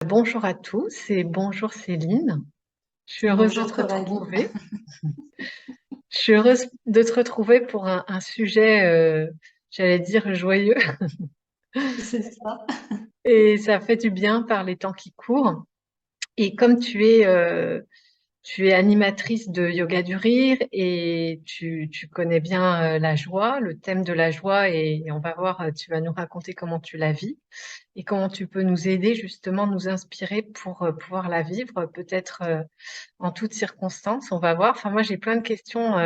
Bonjour à tous et bonjour Céline. Je suis heureuse de Bonjour te Coralie. retrouver. Je suis heureuse de te retrouver pour un sujet, j'allais dire joyeux, C'est ça. et ça fait du bien par les temps qui courent. Et comme tu es animatrice de Yoga du Rire et tu connais bien la joie, le thème de la joie, et on va voir, tu vas nous raconter comment tu la vis. Et comment tu peux nous aider justement, nous inspirer pour pouvoir la vivre, peut-être en toutes circonstances. On va voir. Enfin, moi, j'ai plein de questions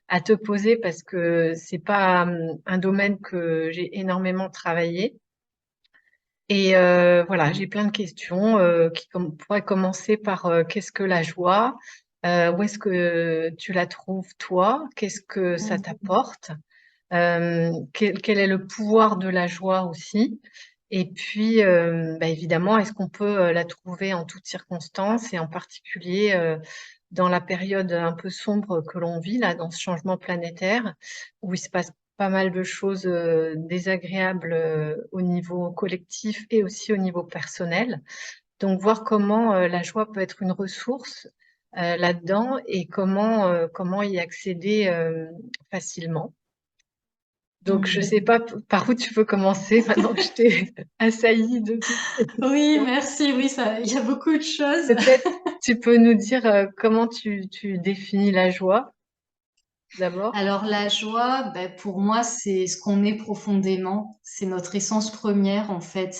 à te poser parce que c'est pas un domaine que j'ai énormément travaillé. Et voilà, j'ai plein de questions pourraient commencer par qu'est-ce que la joie? Où est-ce que tu la trouves toi? Qu'est-ce que ça Mhm. t'apporte? Quel est le pouvoir de la joie aussi? Et puis, bah, évidemment, est-ce qu'on peut la trouver en toutes circonstances et en particulier dans la période un peu sombre que l'on vit là, dans ce changement planétaire, où il se passe pas mal de choses désagréables au niveau collectif et aussi au niveau personnel. Donc, voir comment la joie peut être une ressource là-dedans et comment y accéder facilement. Donc, je sais Mhm. pas par où tu veux commencer maintenant que je t'ai assailli de toutes ces Oui, questions. merci. Oui, ça, il y a beaucoup de choses. Peut-être tu peux nous dire comment tu définis la joie d'abord. Alors la joie, ben, pour moi, c'est ce qu'on est profondément. C'est notre essence première, en fait.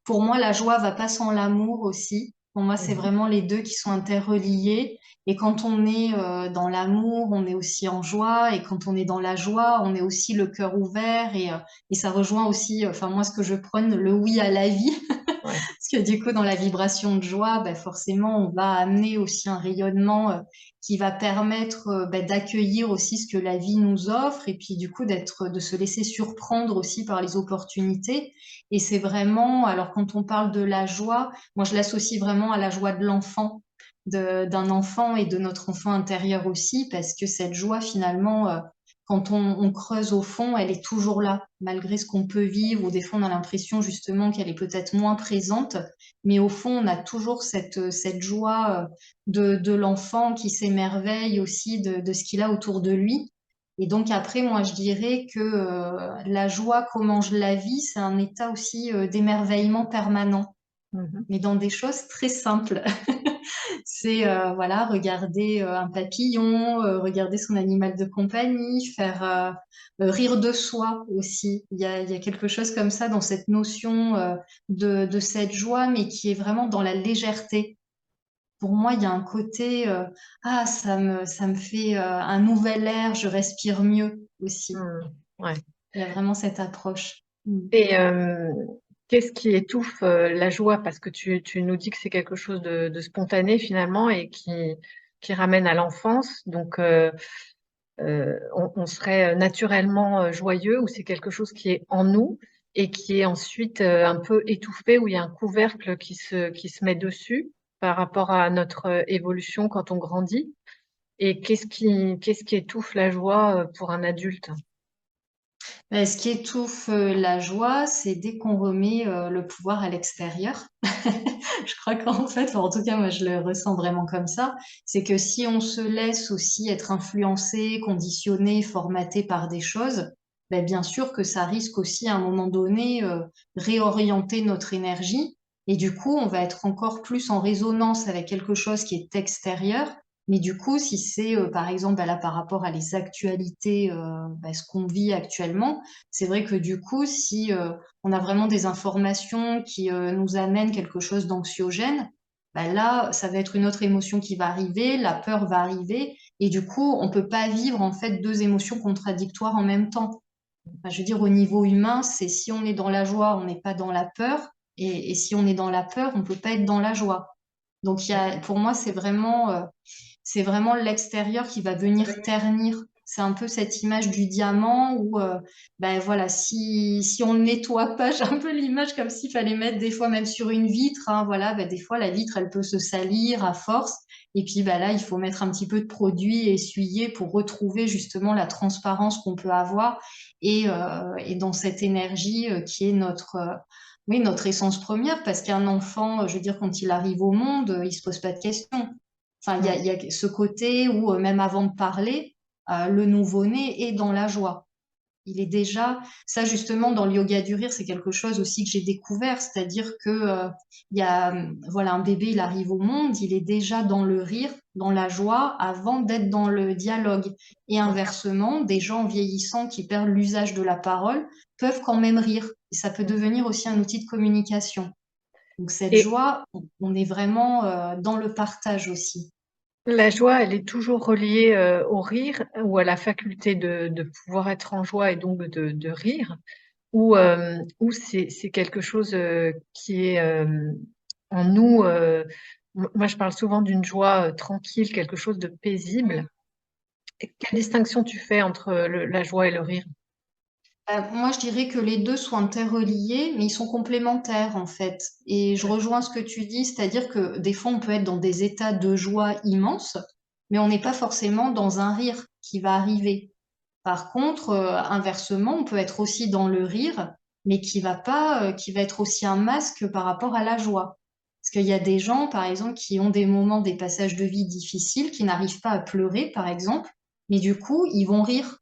Pour moi, la joie va pas sans l'amour aussi. Pour moi, c'est Mhm. vraiment les deux qui sont interreliés. Et quand on est dans l'amour, on est aussi en joie. Et quand on est dans la joie, on est aussi le cœur ouvert. Et ça rejoint aussi, enfin moi, ce que je prône, le oui à la vie. Ouais. Parce que du coup, dans la vibration de joie, ben forcément, on va amener aussi un rayonnement qui va permettre ben, d'accueillir aussi ce que la vie nous offre et puis du coup de se laisser surprendre aussi par les opportunités. Et c'est vraiment, alors quand on parle de la joie, moi je l'associe vraiment à la joie de l'enfant, d'un enfant et de notre enfant intérieur aussi, parce que cette joie finalement, quand on creuse au fond, elle est toujours là, malgré ce qu'on peut vivre, ou des fois on a l'impression justement qu'elle est peut-être moins présente, mais au fond on a toujours cette joie de l'enfant qui s'émerveille aussi de ce qu'il a autour de lui. Et donc après, moi je dirais que la joie, comment je la vis, c'est un état aussi d'émerveillement permanent, Mhm. mais dans des choses très simples. C'est voilà, regarder un papillon, regarder son animal de compagnie, faire rire de soi aussi. Il y a quelque chose comme ça dans cette notion de cette joie, mais qui est vraiment dans la légèreté. Pour moi, il y a un côté ah, ça me fait un nouvel air, je respire mieux aussi. Mhm. Ouais. Il y a vraiment cette approche. Mm. Et qu'est-ce qui étouffe la joie? Parce que tu nous dis que c'est quelque chose de spontané finalement et qui ramène à l'enfance. Donc, on serait naturellement joyeux ou c'est quelque chose qui est en nous et qui est ensuite un peu étouffé, où il y a un couvercle qui se met dessus par rapport à notre évolution quand on grandit. Et qu'est-ce qui étouffe la joie pour un adulte? Ce qui étouffe la joie, c'est dès qu'on remet le pouvoir à l'extérieur. Je crois qu'en fait, enfin, en tout cas, moi, je le ressens vraiment comme ça. C'est que si on se laisse aussi être influencé, conditionné, formaté par des choses, ben, bien sûr que ça risque aussi à un moment donné réorienter notre énergie. Et du coup, on va être encore plus en résonance avec quelque chose qui est extérieur. Mais du coup, si c'est par exemple ben là par rapport à les actualités, ben, ce qu'on vit actuellement, c'est vrai que du coup, si on a vraiment des informations qui nous amènent quelque chose d'anxiogène, bah là, ça va être une autre émotion qui va arriver, la peur va arriver, et du coup, on peut pas vivre en fait deux émotions contradictoires en même temps. Enfin, je veux dire, au niveau humain, c'est si on est dans la joie, on n'est pas dans la peur, et si on est dans la peur, on peut pas être dans la joie. Donc, pour moi, c'est vraiment l'extérieur qui va venir ternir. C'est un peu cette image du diamant où, ben voilà, si on ne nettoie pas, j'ai un peu l'image comme s'il fallait mettre des fois même sur une vitre, hein, voilà, ben des fois la vitre elle peut se salir à force. Et puis ben là, il faut mettre un petit peu de produit et essuyer pour retrouver justement la transparence qu'on peut avoir et dans cette énergie qui est oui, notre essence première, parce qu'un enfant, je veux dire, quand il arrive au monde, il se pose pas de questions. Enfin, Mm. il y a ce côté où, même avant de parler, le nouveau-né est dans la joie. Il est déjà, ça justement dans le yoga du rire, c'est quelque chose aussi que j'ai découvert, c'est-à-dire que il y a, voilà, un bébé, il arrive au monde, il est déjà dans le rire, dans la joie, avant d'être dans le dialogue. Et inversement, des gens vieillissants qui perdent l'usage de la parole peuvent quand même rire. Et ça peut devenir aussi un outil de communication. Donc cette Et joie, on est vraiment dans le partage aussi. la joie, elle est toujours reliée au rire ou à la faculté de pouvoir être en joie et donc de rire, ou c'est quelque chose qui est en nous. Moi, je parle souvent d'une joie tranquille, quelque chose de paisible. Et quelle distinction tu fais entre la joie et le rire? Moi, je dirais que les deux sont interreliés, mais ils sont complémentaires en fait. Et je Ouais. rejoins ce que tu dis, c'est-à-dire que des fois, on peut être dans des états de joie immenses, mais on n'est pas forcément dans un rire qui va arriver. Par contre, inversement, on peut être aussi dans le rire, mais qui va pas, qui va être aussi un masque par rapport à la joie. Parce qu'il y a des gens, par exemple, qui ont des moments, des passages de vie difficiles, qui n'arrivent pas à pleurer, par exemple, mais du coup, ils vont rire.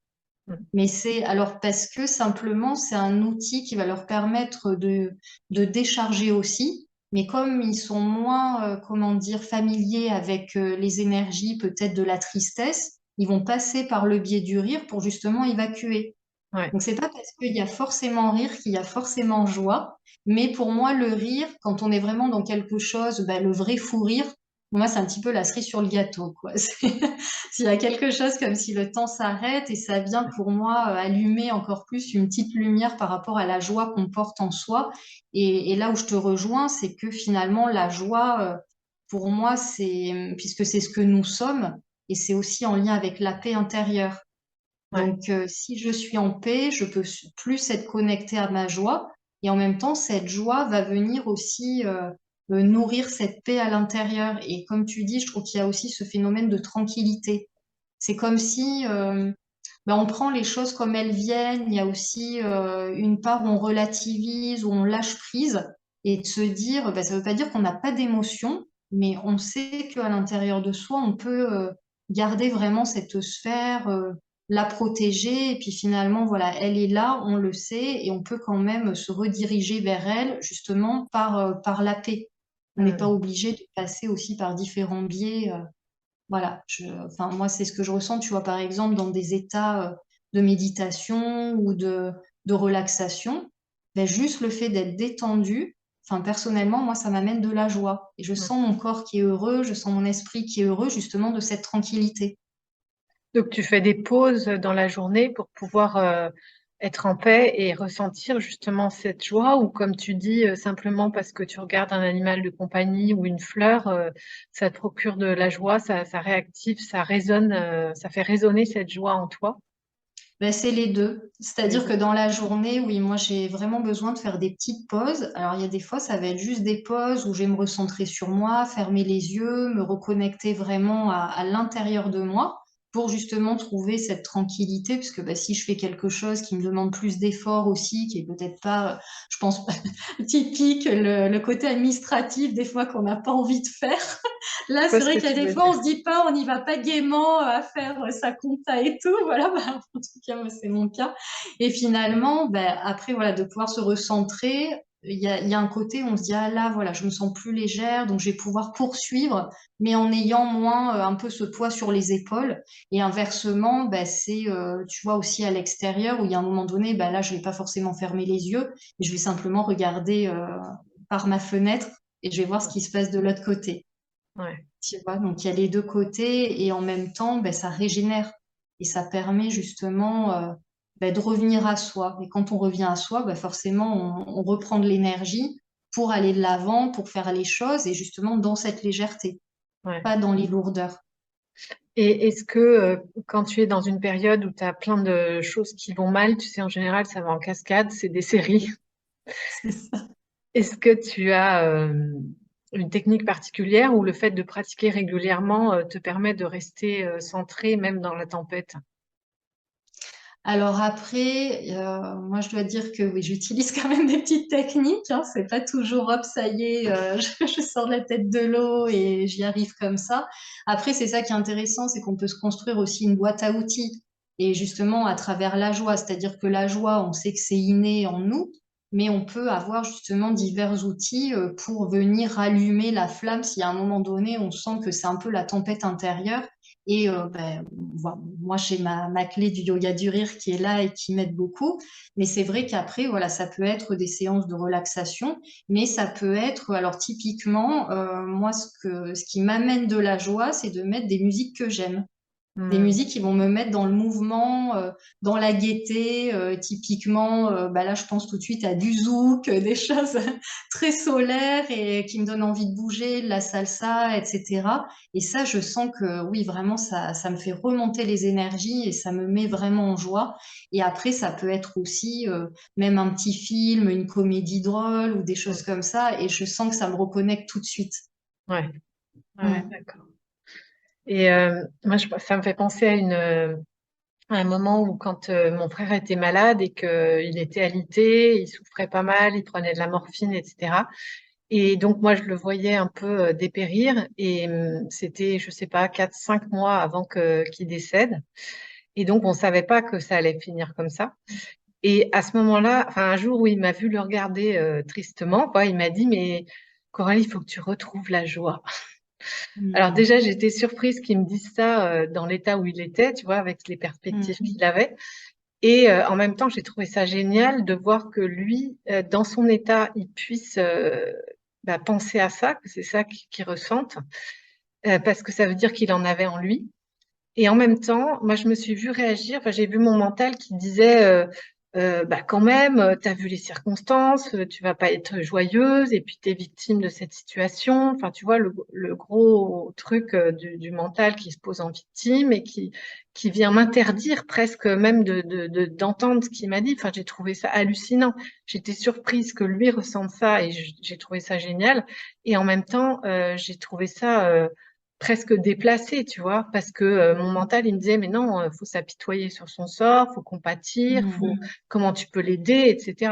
Mm. Mais c'est alors parce que simplement c'est un outil qui va leur permettre de décharger aussi. Mais comme ils sont moins, comment dire, familiers avec les énergies peut-être de la tristesse, ils vont passer par le biais du rire pour justement évacuer. Ouais. Donc c'est pas parce qu'il y a forcément rire qu'il y a forcément joie, mais pour moi le rire, quand on est vraiment dans quelque chose, bah, le vrai fou rire, pour moi c'est un petit peu la cerise sur le gâteau, quoi. S'il y a quelque chose comme si le temps s'arrête et ça vient pour moi allumer encore plus une petite lumière par rapport à la joie qu'on porte en soi. Et là où je te rejoins, c'est que finalement la joie, pour moi, c'est puisque c'est ce que nous sommes, et c'est aussi en lien avec la paix intérieure. Ouais. Donc, si je suis en paix, je peux plus être connectée à ma joie. Et en même temps, cette joie va venir aussi nourrir cette paix à l'intérieur. Et comme tu dis, je trouve qu'il y a aussi ce phénomène de tranquillité. C'est comme si ben, on prend les choses comme elles viennent. Il y a aussi une part où on relativise, où on lâche prise. Et de se dire, ben, ça ne veut pas dire qu'on n'a pas d'émotion, mais on sait qu'à l'intérieur de soi, on peut garder vraiment cette sphère, la protéger. Et puis finalement, voilà, elle est là, on le sait, et on peut quand même se rediriger vers elle, justement, par la paix. On n'est pas Mm. obligé de passer aussi par différents biais. Voilà, enfin, moi, c'est ce que je ressens, tu vois, par exemple, dans des états de méditation ou de relaxation, ben, juste le fait d'être détendu, enfin, personnellement, moi, ça m'amène de la joie. Et je Mm. sens mon corps qui est heureux, je sens mon esprit qui est heureux, justement, de cette tranquillité. Donc, tu fais des pauses dans la journée pour pouvoir être en paix et ressentir justement cette joie, ou comme tu dis, simplement parce que tu regardes un animal de compagnie ou une fleur, ça te procure de la joie, ça réactive, ça résonne, ça fait résonner cette joie en toi. Ben, c'est les deux. C'est les C'est-à-dire que deux. dans la journée, oui, moi j'ai vraiment besoin de faire des petites pauses. Alors il y a des fois, ça va être juste des pauses où je vais me recentrer sur moi, fermer les yeux, me reconnecter vraiment à l'intérieur de moi pour justement trouver cette tranquillité. Puisque ben, si je fais quelque chose qui me demande plus d'effort aussi, qui est peut-être pas, je pense, typique, le côté administratif des fois qu'on n'a pas envie de faire. Là, Je vois c'est ce vrai que qu'il y a tu des veux fois, on dire. se dit pas, on n'y va pas gaiement à faire sa compta et tout. Voilà, bah, en tout cas, moi, c'est mon cas. Et finalement, bah, après, voilà, de pouvoir se recentrer, il y a un côté où on se dit, ah là, voilà, je me sens plus légère, donc je vais pouvoir poursuivre, mais en ayant moins un peu ce poids sur les épaules. Et inversement, bah, c'est, tu vois, aussi à l'extérieur, où il y a un moment donné, bah, là, je vais pas forcément fermer les yeux, et je vais simplement regarder par ma fenêtre, et je vais voir ce qui se passe de l'autre côté. Ouais. Tu vois, donc il y a les deux côtés et en même temps, ben, ça régénère et ça permet justement ben, de revenir à soi. Et quand on revient à soi, ben, forcément, on reprend de l'énergie pour aller de l'avant, pour faire les choses et justement dans cette légèreté, Ouais. pas dans les lourdeurs. Et est-ce que quand tu es dans une période où tu as plein de choses qui vont mal, tu sais, en général, ça va en cascade, c'est des séries. C'est ça. Est-ce que tu as une technique particulière ou le fait de pratiquer régulièrement te permet de rester centré même dans la tempête? Alors après, moi je dois dire que oui, j'utilise quand même des petites techniques, hein. C'est pas toujours hop, ça y est, je sors la tête de l'eau et j'y arrive comme ça. Après, c'est ça qui est intéressant, c'est qu'on peut se construire aussi une boîte à outils. Et justement, à travers la joie, c'est-à-dire que la joie, on sait que c'est inné en nous, mais on peut avoir justement divers outils pour venir rallumer la flamme si à un moment donné, on sent que c'est un peu la tempête intérieure. Et moi, j'ai ma clé du yoga du rire qui est là et qui m'aide beaucoup. Mais c'est vrai qu'après, voilà, ça peut être des séances de relaxation, mais ça peut être, alors typiquement, moi, ce qui m'amène de la joie, c'est de mettre des musiques que j'aime. Des Hmm. musiques qui vont me mettre dans le mouvement, dans la gaieté, typiquement, là je pense tout de suite à du zouk, des choses très solaires et qui me donnent envie de bouger, de la salsa, etc. Et ça, je sens que oui, vraiment, ça me fait remonter les énergies et ça me met vraiment en joie. Et après, ça peut être aussi même un petit film, une comédie drôle ou des choses comme ça, et je sens que ça me reconnecte tout de suite. Ouais, ouais, Mm. d'accord. Et moi, ça me fait penser à un moment où quand mon frère était malade et qu'il était alité, il souffrait pas mal, il prenait de la morphine, etc. Et donc moi, je le voyais un peu dépérir et c'était, je sais pas, 4, 5 mois avant qu'il décède. Et donc, on savait pas que ça allait finir comme ça. Et à ce moment-là, enfin, un jour où il m'a vu le regarder tristement, quoi, il m'a dit, mais Coralie, il faut que tu retrouves la joie. Alors Mm. déjà, j'étais surprise qu'il me dise ça dans l'état où il était, tu vois, avec les perspectives Mm. qu'il avait. Et en même temps, j'ai trouvé ça génial de voir que lui, dans son état, il puisse penser à ça, que c'est ça qu'il ressente, parce que ça veut dire qu'il en avait en lui. Et en même temps, moi, je me suis vue réagir. Enfin, j'ai vu mon mental qui disait, quand même, tu as vu les circonstances, tu vas pas être joyeuse, et puis tu es victime de cette situation. Enfin, tu vois, le gros truc du mental qui se pose en victime et qui vient m'interdire presque même d'entendre ce qu'il m'a dit. Enfin, j'ai trouvé ça hallucinant. J'étais surprise que lui ressente ça et j'ai trouvé ça génial. Et en même temps, j'ai trouvé ça presque déplacé, tu vois, parce que mon mental, il me disait, mais non, faut s'apitoyer sur son sort, faut compatir, faut, Mm. comment tu peux l'aider, etc.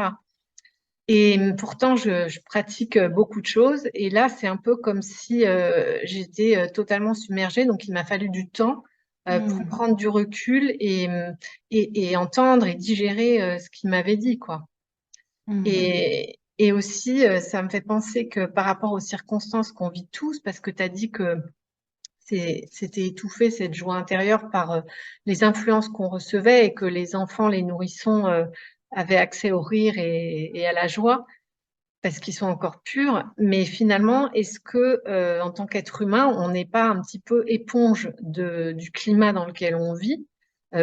Et pourtant, je pratique beaucoup de choses, et là, c'est un peu comme si j'étais totalement submergée, donc il m'a fallu du temps pour Mm. prendre du recul et entendre et digérer ce qu'il m'avait dit, quoi. Mm. Et aussi, ça me fait penser que par rapport aux circonstances qu'on vit tous, parce que tu as dit que c'était étouffé, cette joie intérieure, par les influences qu'on recevait et que les enfants, les nourrissons, avaient accès au rire et à la joie parce qu'ils sont encore purs. Mais finalement, est-ce que, en tant qu'être humain, on n'est pas un petit peu éponge du climat dans lequel on vit,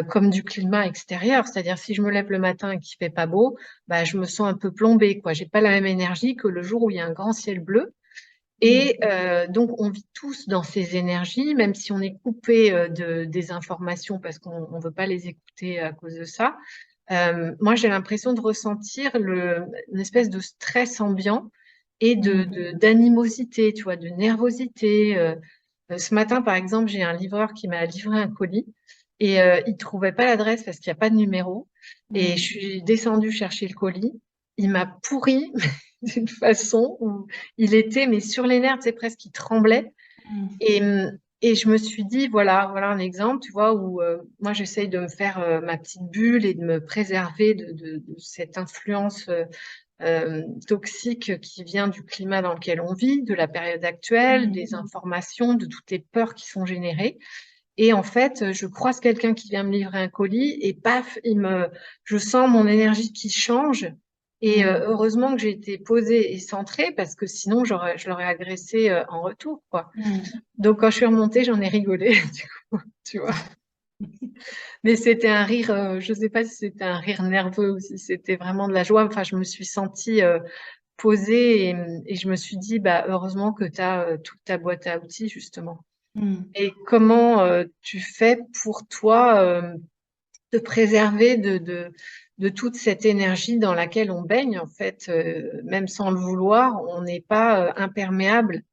comme du climat extérieur? C'est-à-dire, si je me lève le matin et qu'il fait pas beau, bah, je me sens un peu plombée, quoi. J'ai pas la même énergie que le jour où il y a un grand ciel bleu. Mm. Et donc, on vit tous dans ces énergies, même si on est coupé des informations parce qu'on ne veut pas les écouter à cause de ça. Moi, j'ai l'impression de ressentir une espèce de stress ambiant et Mm. d'animosité, tu vois, de nervosité. Ce matin, par exemple, j'ai un livreur qui m'a livré un colis et il ne trouvait pas l'adresse parce qu'il n'y a pas de numéro. Et je Mm. suis descendue chercher le colis. Il m'a pourri d'une façon où il était, mais sur les nerfs, c'est presque, il tremblait. Mm. Et, et je me suis dit, voilà un exemple, tu vois, où moi j'essaye de me faire ma petite bulle et de me préserver de cette influence toxique qui vient du climat dans lequel on vit, de la période actuelle, Mm. des informations, de toutes les peurs qui sont générées. Et en fait, je croise quelqu'un qui vient me livrer un colis et paf, je sens mon énergie qui change. Et Mm. heureusement que j'ai été posée et centrée parce que sinon je l'aurais agressé en retour, quoi. Mm. Donc quand je suis remontée, j'en ai rigolé, du coup, tu vois. Mais c'était un rire, je sais pas si c'était un rire nerveux ou si c'était vraiment de la joie. Enfin, je me suis sentie posée et je me suis dit, bah, heureusement que tu as toute ta boîte à outils, justement. Mm. Et comment tu fais pour toi te préserver de toute cette énergie dans laquelle on baigne, en fait, même sans le vouloir, on n'est pas imperméable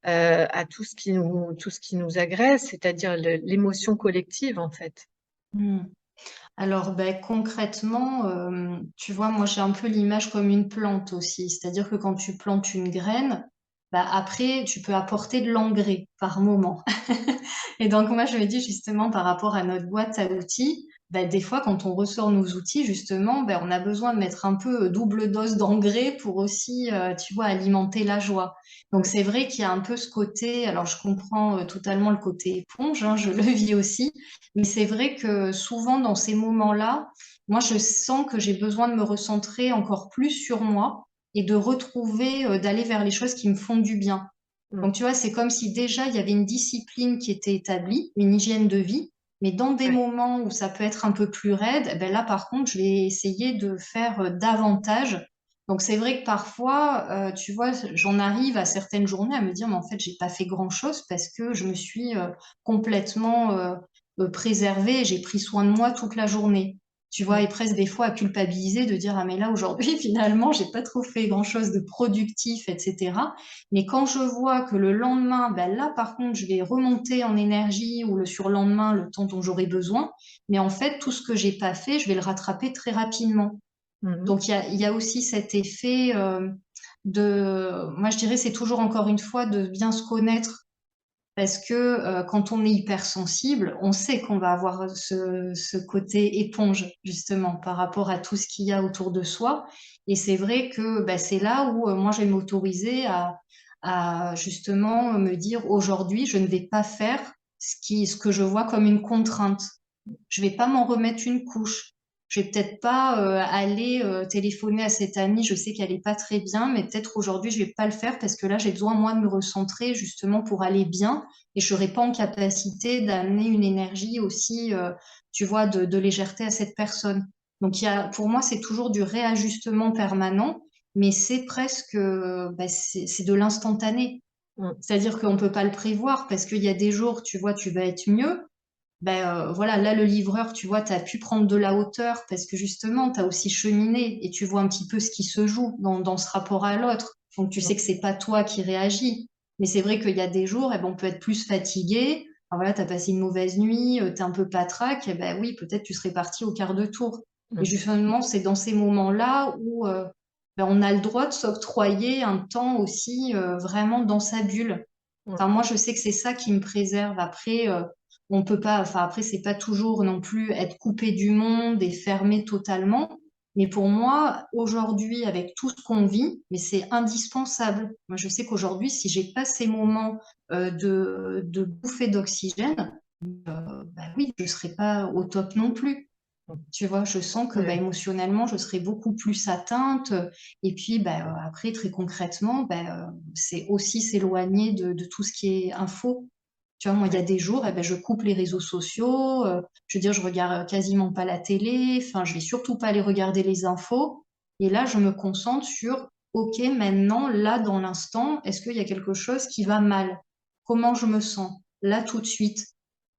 à tout ce qui nous agresse, c'est-à-dire l'émotion collective, en fait. Mm. Alors, ben, concrètement, tu vois, moi j'ai un peu l'image comme une plante aussi. C'est-à-dire que quand tu plantes une graine, bah, après, tu peux apporter de l'engrais par moment. Et donc, moi, je me dis justement par rapport à notre boîte à outils, bah, des fois, quand on ressort nos outils, justement, bah, on a besoin de mettre un peu double dose d'engrais pour aussi, tu vois, alimenter la joie. Donc, Mm. c'est vrai qu'il y a un peu ce côté, alors je comprends totalement le côté éponge, hein, je le vis aussi, mais c'est vrai que souvent, dans ces moments-là, moi, je sens que j'ai besoin de me recentrer encore plus sur moi et de retrouver, d'aller vers les choses qui me font du bien. Mm. Donc, tu vois, c'est comme si déjà il y avait une discipline qui était établie, une hygiène de vie, mais dans des Ouais. moments où ça peut être un peu plus raide, eh ben là, par contre, je vais essayer de faire davantage. Donc, c'est vrai que parfois, tu vois, j'en arrive à certaines journées à me dire, mais en fait, j'ai pas fait grand-chose parce que je me suis complètement préservée, j'ai pris soin de moi toute la journée. Tu vois, Mm. et presque des fois à culpabiliser de dire, ah mais là aujourd'hui, finalement, j'ai pas trop fait grand-chose de productif, etc. Mais quand je vois que le lendemain, ben là, par contre, je vais remonter en énergie ou le surlendemain, le temps dont j'aurai besoin, mais en fait, tout ce que j'ai pas fait, je vais le rattraper très rapidement. Mhm. Donc, il y a aussi cet effet moi, je dirais, c'est toujours encore une fois de bien se connaître parce que quand on est hypersensible, on sait qu'on va avoir ce côté éponge, justement, par rapport à tout ce qu'il y a autour de soi. Et c'est vrai que bah, c'est là où moi, je vais m'autoriser à justement me dire, aujourd'hui, je ne vais pas faire ce que je vois comme une contrainte. Je vais pas m'en remettre une couche. Je vais peut-être pas aller téléphoner à cette amie. Je sais qu'elle est pas très bien, mais peut-être aujourd'hui je vais pas le faire parce que là j'ai besoin moi de me recentrer justement pour aller bien et je serai pas en capacité d'amener une énergie aussi, tu vois, de légèreté à cette personne. Donc pour moi c'est toujours du réajustement permanent, mais c'est presque, bah, c'est de l'instantané. Mm. C'est-à-dire qu'on peut pas le prévoir parce qu'il y a des jours, tu vois, tu vas être mieux ben voilà, là le livreur, tu vois, tu as pu prendre de la hauteur parce que justement, tu as aussi cheminé et tu vois un petit peu ce qui se joue dans ce rapport à l'autre. Donc tu Mm. sais que c'est pas toi qui réagis. Mais c'est vrai qu'il y a des jours, eh ben, on peut être plus fatigué. Alors voilà, tu as passé une mauvaise nuit, tu es un peu patraque, eh ben oui, peut-être tu serais parti au quart de tour. Et Mm. justement, c'est dans ces moments-là où ben, on a le droit de s'octroyer un temps aussi vraiment dans sa bulle. Mm. Enfin, moi, je sais que c'est ça qui me préserve. Après, on peut pas, enfin, après, c'est pas toujours non plus être coupé du monde et fermé totalement. Mais pour moi, aujourd'hui, avec tout ce qu'on vit, mais c'est indispensable. Moi, je sais qu'aujourd'hui, si j'ai pas ces moments de bouffée d'oxygène, bah oui, je serais pas au top non plus. Tu vois, je sens que bah, Ouais. émotionnellement, je serais beaucoup plus atteinte. Et puis, bah, après, très concrètement, bah, c'est aussi s'éloigner de tout ce qui est info. Tu vois, moi, il y Ouais. a des jours, eh ben, je coupe les réseaux sociaux. Je veux dire, je regarde quasiment pas la télé. Enfin, je vais surtout pas aller regarder les infos. Et là, je me concentre sur, OK, maintenant, là, dans l'instant, est-ce qu'il y a quelque chose qui va mal? Comment je me sens? Là, tout de suite.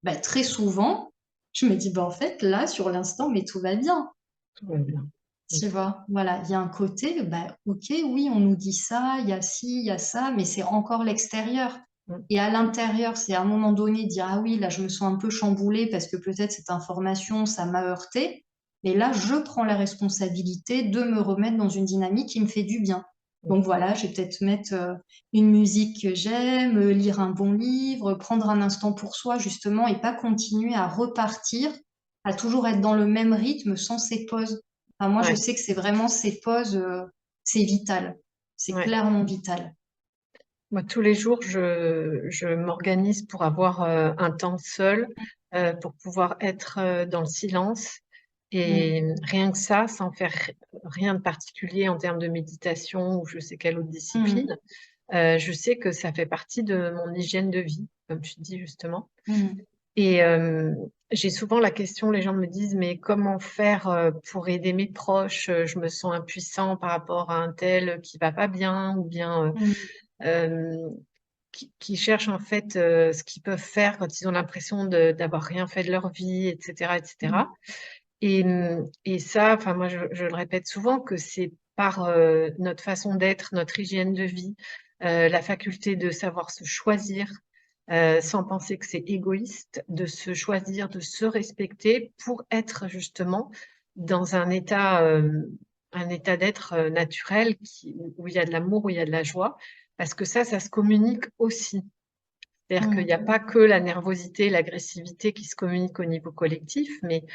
Ben, très souvent, je me dis, ben, en fait, là, sur l'instant, mais tout va bien. Tout va bien. Mm. Tu vois, voilà, il y a un côté, bah, ok, oui, on nous dit ça, il y a ci, il y a ça, mais c'est encore l'extérieur. Mm. Et à l'intérieur, c'est à un moment donné dire, ah oui, là, je me sens un peu chamboulée parce que peut-être cette information, ça m'a heurté. Mais là, je prends la responsabilité de me remettre dans une dynamique qui me fait du bien. Mm. Donc voilà, je vais peut-être mettre une musique que j'aime, lire un bon livre, prendre un instant pour soi, justement, et pas continuer à repartir, à toujours être dans le même rythme sans ces pauses. Enfin, moi, je Ouais. sais que c'est vraiment ces pauses, c'est vital. C'est Ouais. clairement vital. Moi, tous les jours, je m'organise pour avoir un temps seul, pour pouvoir être dans le silence. Et Mm. rien que ça, sans faire rien de particulier en termes de méditation ou je sais quelle autre Mm. discipline, je sais que ça fait partie de mon hygiène de vie, comme tu dis justement. Mm. Et j'ai souvent la question, les gens me disent, mais comment faire pour aider mes proches? Je me sens impuissant par rapport à un tel qui va pas bien, ou bien Mm. euh, qui cherchent en fait ce qu'ils peuvent faire quand ils ont l'impression d'avoir rien fait de leur vie, etc., Mm. etc. Et ça, enfin moi je le répète souvent que c'est par notre façon d'être, notre hygiène de vie, la faculté de savoir se choisir, sans penser que c'est égoïste, de se choisir, de se respecter pour être justement dans un état d'être naturel où il y a de l'amour, où il y a de la joie, parce que ça se communique aussi. C'est-à-dire qu'il n'y a Mm. pas que la nervosité, l'agressivité qui se communiquent au niveau collectif, mais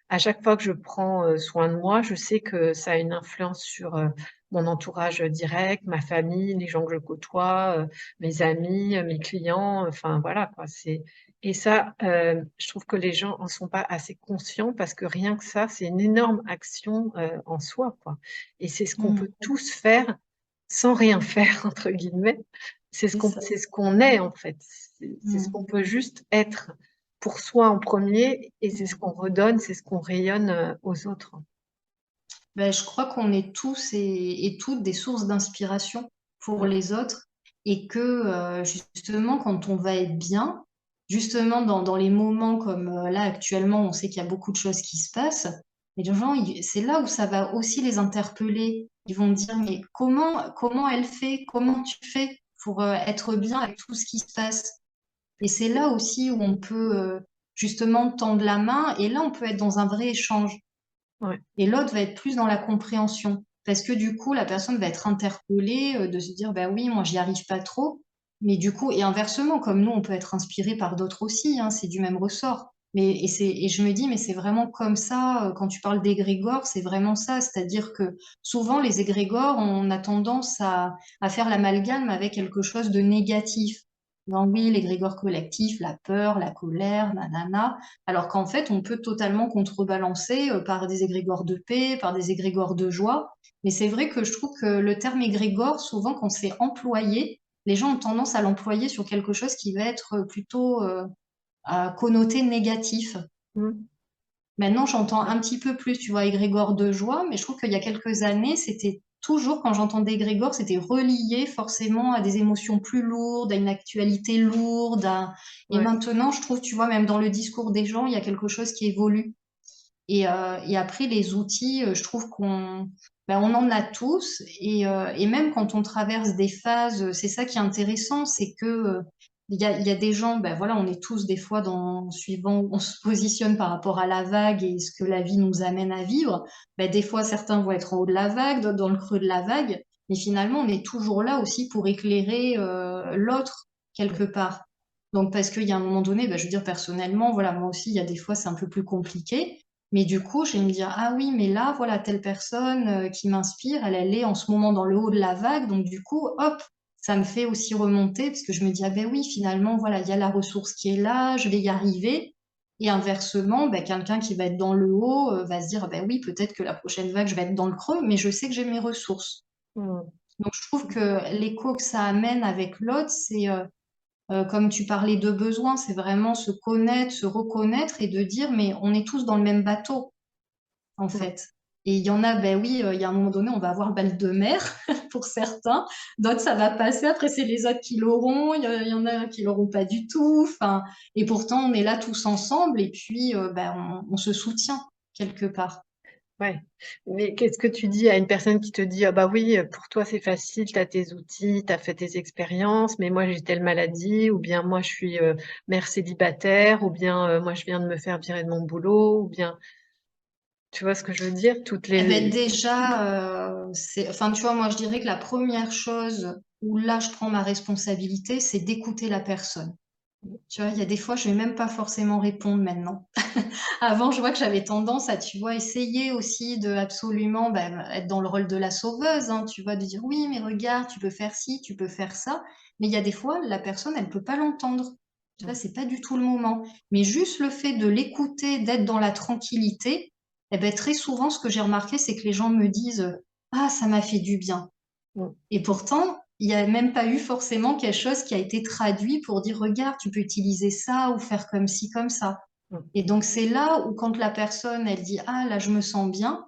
à chaque fois que je prends soin de moi, je sais que ça a une influence sur mon entourage direct, ma famille, les gens que je côtoie, mes amis, mes clients, enfin voilà quoi. Et ça, je trouve que les gens en sont pas assez conscients parce que rien que ça, c'est une énorme action en soi, quoi. Et c'est ce qu'on Mm. peut tous faire sans rien faire, entre guillemets. C'est ça. C'est ce qu'on est en fait. C'est ce Mm. qu'on peut juste être pour soi en premier et c'est ce Mm. qu'on redonne, c'est ce qu'on rayonne aux autres. Ben, je crois qu'on est tous et toutes des sources d'inspiration pour Mm. les autres et que justement quand on va être bien, justement dans les moments comme là actuellement, on sait qu'il y a beaucoup de choses qui se passent, et les gens, c'est là où ça va aussi les interpeller. Ils vont dire, mais comment elle fait, comment tu fais pour être bien avec tout ce qui se passe? Et c'est là aussi où on peut justement tendre la main et là on peut être dans un vrai échange. Ouais. Et l'autre va être plus dans la compréhension. Parce que du coup, la personne va être interpellée de se dire, bah oui, moi, j'y arrive pas trop. Mais du coup, et inversement, comme nous, on peut être inspiré par d'autres aussi, hein, c'est du même ressort. Et je me dis, mais c'est vraiment comme ça, quand tu parles d'égrégore, c'est vraiment ça. C'est-à-dire que souvent, les égrégores, on a tendance à faire l'amalgame avec quelque chose de négatif. Non, oui, l'égrégore collectif, la peur, la colère, nanana. Alors qu'en fait, on peut totalement contrebalancer par des égrégores de paix, par des égrégores de joie. Mais c'est vrai que je trouve que le terme égrégore, souvent quand c'est employé, les gens ont tendance à l'employer sur quelque chose qui va être plutôt à connoté négatif. Mm. Maintenant, j'entends un petit peu plus, tu vois, égrégore de joie, mais je trouve qu'il y a quelques années, c'était toujours, quand j'entendais égrégore, c'était relié forcément à des émotions plus lourdes, à une actualité lourde. Et Ouais. maintenant, je trouve, tu vois, même dans le discours des gens, il y a quelque chose qui évolue. Et après, les outils, je trouve on en a tous. Et même quand on traverse des phases, c'est ça qui est intéressant, c'est que il y a des gens, ben voilà, on est tous des fois suivant, on se positionne par rapport à la vague et ce que la vie nous amène à vivre. Ben, des fois, certains vont être en haut de la vague, d'autres dans le creux de la vague. Mais finalement, on est toujours là aussi pour éclairer l'autre quelque part. Donc, parce qu'il y a un moment donné, ben, je veux dire personnellement, voilà, moi aussi, il y a des fois, c'est un peu plus compliqué. Mais du coup, je vais me dire, ah oui, mais là, voilà, telle personne qui m'inspire, elle est en ce moment dans le haut de la vague. Donc du coup, hop, ça me fait aussi remonter parce que je me dis, ah ben oui, finalement, voilà, il y a la ressource qui est là, je vais y arriver. Et inversement, ben, quelqu'un qui va être dans le haut va se dire, ah ben oui, peut-être que la prochaine vague, je vais être dans le creux, mais je sais que j'ai mes ressources. Mm. Donc je trouve que l'écho que ça amène avec l'autre, c'est comme tu parlais de besoin, c'est vraiment se connaître, se reconnaître et de dire, mais on est tous dans le même bateau en Mm. fait. Et il y en a, ben oui, il y a un moment donné, on va avoir le bal de mer pour certains. D'autres, ça va passer. Après, c'est les autres qui l'auront. Il y en a qui l'auront pas du tout. Enfin, et pourtant, on est là tous ensemble et puis, on se soutient quelque part. Ouais. Mais qu'est-ce que tu dis à une personne qui te dit, ah bah oui, pour toi c'est facile, tu as tes outils, tu as fait tes expériences, mais moi j'ai telle maladie, ou bien moi je suis mère célibataire, ou bien moi je viens de me faire virer de mon boulot, ou bien, tu vois ce que je veux dire? Toutes Eh ben les... déjà, enfin, tu vois, moi, je dirais que la première chose où là, je prends ma responsabilité, c'est d'écouter la personne. Tu vois, il y a des fois, je vais même pas forcément répondre maintenant. Avant, je vois que j'avais tendance à, tu vois, essayer aussi de absolument être dans le rôle de la sauveuse, hein, tu vois, de dire oui, mais regarde, tu peux faire ci, tu peux faire ça. Mais il y a des fois, la personne, elle peut pas l'entendre. Tu vois, c'est pas du tout le moment. Mais juste le fait de l'écouter, d'être dans la tranquillité, eh ben, très souvent, ce que j'ai remarqué, c'est que les gens me disent, ah, ça m'a fait du bien. Mm. Et pourtant, il n'y a même pas eu forcément quelque chose qui a été traduit pour dire, regarde, tu peux utiliser ça ou faire comme ci, comme ça. Mm. Et donc, c'est là où quand la personne, elle dit, ah, là, je me sens bien,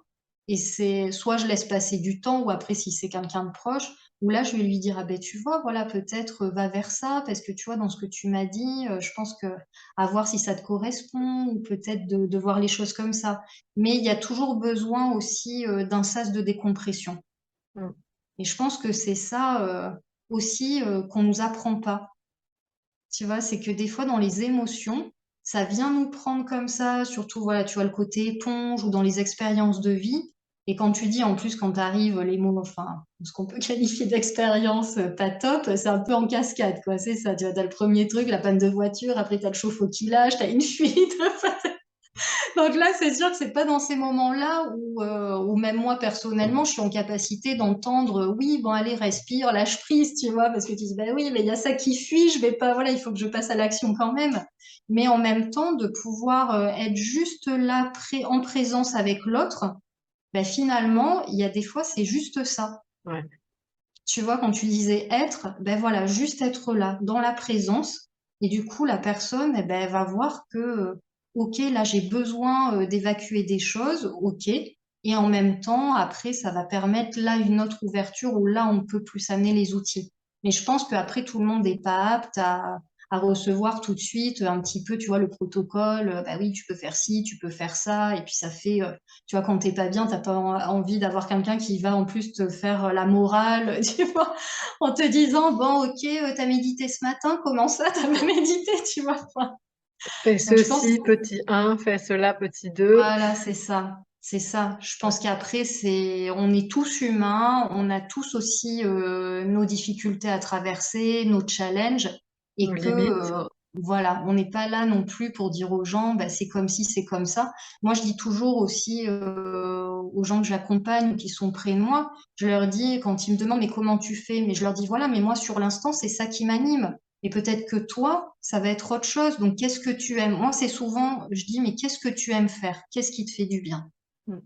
et c'est soit je laisse passer du temps, ou après, si c'est quelqu'un de proche, ou là, je vais lui dire, ah ben, tu vois, voilà, peut-être va vers ça, parce que tu vois, dans ce que tu m'as dit, je pense que à voir si ça te correspond, ou peut-être de voir les choses comme ça. Mais il y a toujours besoin aussi d'un sas de décompression. Mm. Et je pense que c'est ça aussi qu'on nous apprend pas. Tu vois, c'est que des fois, dans les émotions, ça vient nous prendre comme ça, surtout, voilà, tu vois, le côté éponge ou dans les expériences de vie. Et quand tu dis, en plus, quand tu arrives, les mots, enfin, ce qu'on peut qualifier d'expérience pas top, c'est un peu en cascade, quoi. C'est ça, tu vois, t'as le premier truc, la panne de voiture, après t'as le chauffe-eau qui lâche, t'as une fuite. Donc là, c'est sûr que c'est pas dans ces moments-là où même moi, personnellement, je suis en capacité d'entendre, oui, bon, allez, respire, lâche prise, tu vois, parce que tu dis, ben oui, mais il y a ça qui fuit, je vais pas, voilà, il faut que je passe à l'action quand même. Mais en même temps, de pouvoir être juste là, en présence avec l'autre, ben finalement, il y a des fois, c'est juste ça. Ouais. Tu vois, quand tu disais être, ben voilà, juste être là, dans la présence. Et du coup, la personne, eh ben, elle va voir que, OK, là, j'ai besoin d'évacuer des choses, OK. Et en même temps, après, ça va permettre là une autre ouverture où là, on peut plus amener les outils. Mais je pense qu'après, tout le monde n'est pas apte à recevoir tout de suite un petit peu, tu vois, le protocole. Bah oui, tu peux faire ci, tu peux faire ça. Et puis, ça fait, tu vois, quand t'es pas bien, t'as pas envie d'avoir quelqu'un qui va en plus te faire la morale, tu vois, en te disant, bon, ok, t'as médité ce matin, comment ça, t'as pas médité, tu vois. Enfin, Fais donc je pense, ceci, petit 1, fais cela, petit 2. voilà, c'est ça. C'est ça. Je pense qu'après, on est tous humains, on a tous aussi nos difficultés à traverser, nos challenges, Nos et que limites. voilà, on n'est pas là non plus pour dire aux gens, bah, c'est comme si, c'est comme ça. Moi, je dis toujours aussi aux gens que j'accompagne, qui sont près de moi, je leur dis quand ils me demandent mais comment tu fais, mais je leur dis voilà, mais moi sur l'instant, c'est ça qui m'anime. Et peut-être que toi, ça va être autre chose. Donc, qu'est-ce que tu aimes? Moi, c'est souvent, je dis, mais qu'est-ce que tu aimes faire? Qu'est-ce qui te fait du bien? Mm.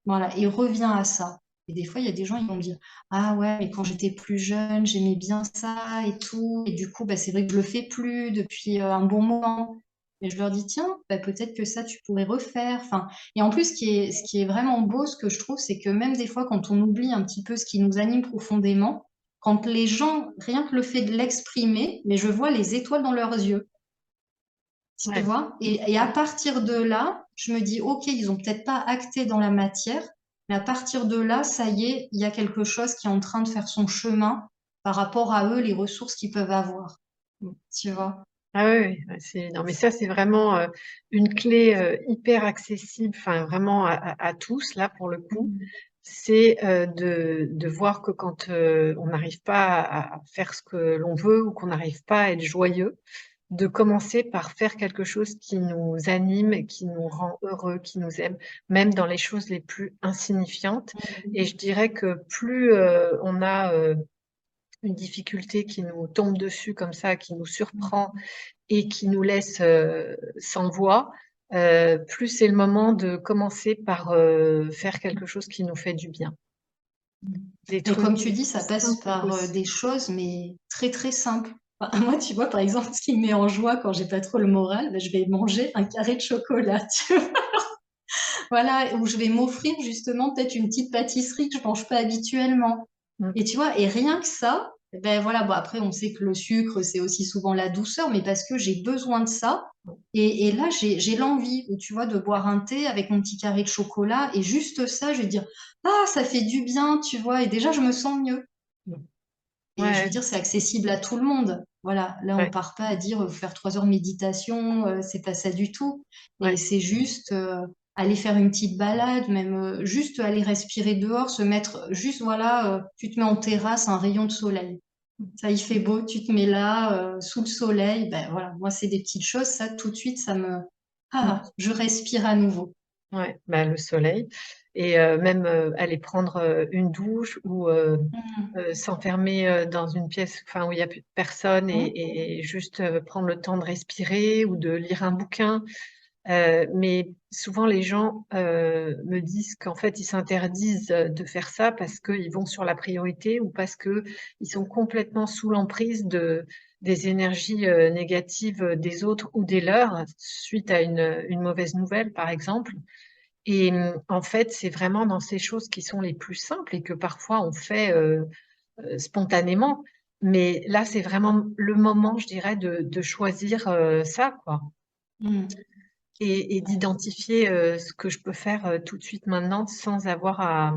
Voilà, et reviens à ça. Et des fois, il y a des gens, ils vont me dire, ah ouais, mais quand j'étais plus jeune, j'aimais bien ça et tout. Et du coup, bah, c'est vrai que je le fais plus depuis un bon moment. Et je leur dis, tiens, bah, peut-être que ça, tu pourrais refaire. Enfin, et en plus, ce qui est vraiment beau, ce que je trouve, c'est que même des fois, quand on oublie un petit peu ce qui nous anime profondément, quand les gens, rien que le fait de l'exprimer, mais je vois les étoiles dans leurs yeux. Tu Ouais. vois? Et à Ouais. partir de là, je me dis, OK, ils ont peut-être pas acté dans la matière, mais à partir de là, ça y est, il y a quelque chose qui est en train de faire son chemin par rapport à eux, les ressources qu'ils peuvent avoir. Mm. Tu vois? Ah oui, oui, ouais, non, mais ça, c'est vraiment une clé hyper accessible, enfin, vraiment à tous, là, pour le coup. Mm. C'est de voir que quand on n'arrive pas à faire ce que l'on veut ou qu'on n'arrive pas à être joyeux, de commencer par faire quelque chose qui nous anime, qui nous rend heureux, qui nous aime, même dans les choses les plus insignifiantes. Et je dirais que plus on a une difficulté qui nous tombe dessus comme ça, qui nous surprend et qui nous laisse sans voix, plus c'est le moment de commencer par faire quelque chose qui nous fait du bien. Des Mais comme trucs tu les dis, plus ça passe simples par des possibles. choses, mais très très simples. Enfin, moi, tu vois, par exemple, ce qui me met en joie quand j'ai pas trop le moral, ben, je vais manger un carré de chocolat, tu vois. Voilà, où je vais m'offrir justement peut-être une petite pâtisserie que je mange pas habituellement. Mm. Et tu vois, et rien que ça, ben voilà, bon après on sait que le sucre c'est aussi souvent la douceur, mais parce que j'ai besoin de ça. Et là j'ai l'envie, ou tu vois, de boire un thé avec mon petit carré de chocolat et juste ça, je vais dire ah ça fait du bien, tu vois, et déjà je me sens mieux. Mm. Et je veux Ouais, dire c'est accessible à tout le monde. Voilà, là on ouais, part pas à dire faire 3 heures de méditation, c'est pas ça du tout. Et ouais. c'est juste aller faire une petite balade, même juste aller respirer dehors, se mettre juste, voilà, tu te mets en terrasse, un rayon de soleil. Ça, il fait beau, tu te mets là, sous le soleil. Ben voilà, moi, c'est des petites choses, ça, tout de suite, ça me... Mm. Ah, je respire à nouveau. Ouais, bah, le soleil. Et même aller prendre une douche ou Mhm. s'enfermer dans une pièce enfin, où il n'y a plus de personne et juste prendre le temps de respirer ou de lire un bouquin. Mais souvent, les gens me disent qu'en fait, ils s'interdisent de faire ça parce qu'ils vont sur la priorité ou parce qu'ils sont complètement sous l'emprise des énergies négatives des autres ou des leurs suite à une mauvaise nouvelle, par exemple. Et en fait, c'est vraiment dans ces choses qui sont les plus simples et que parfois on fait spontanément. Mais là, c'est vraiment le moment, je dirais, de choisir ça, quoi. Mhm. Et d'identifier ce que je peux faire tout de suite maintenant sans avoir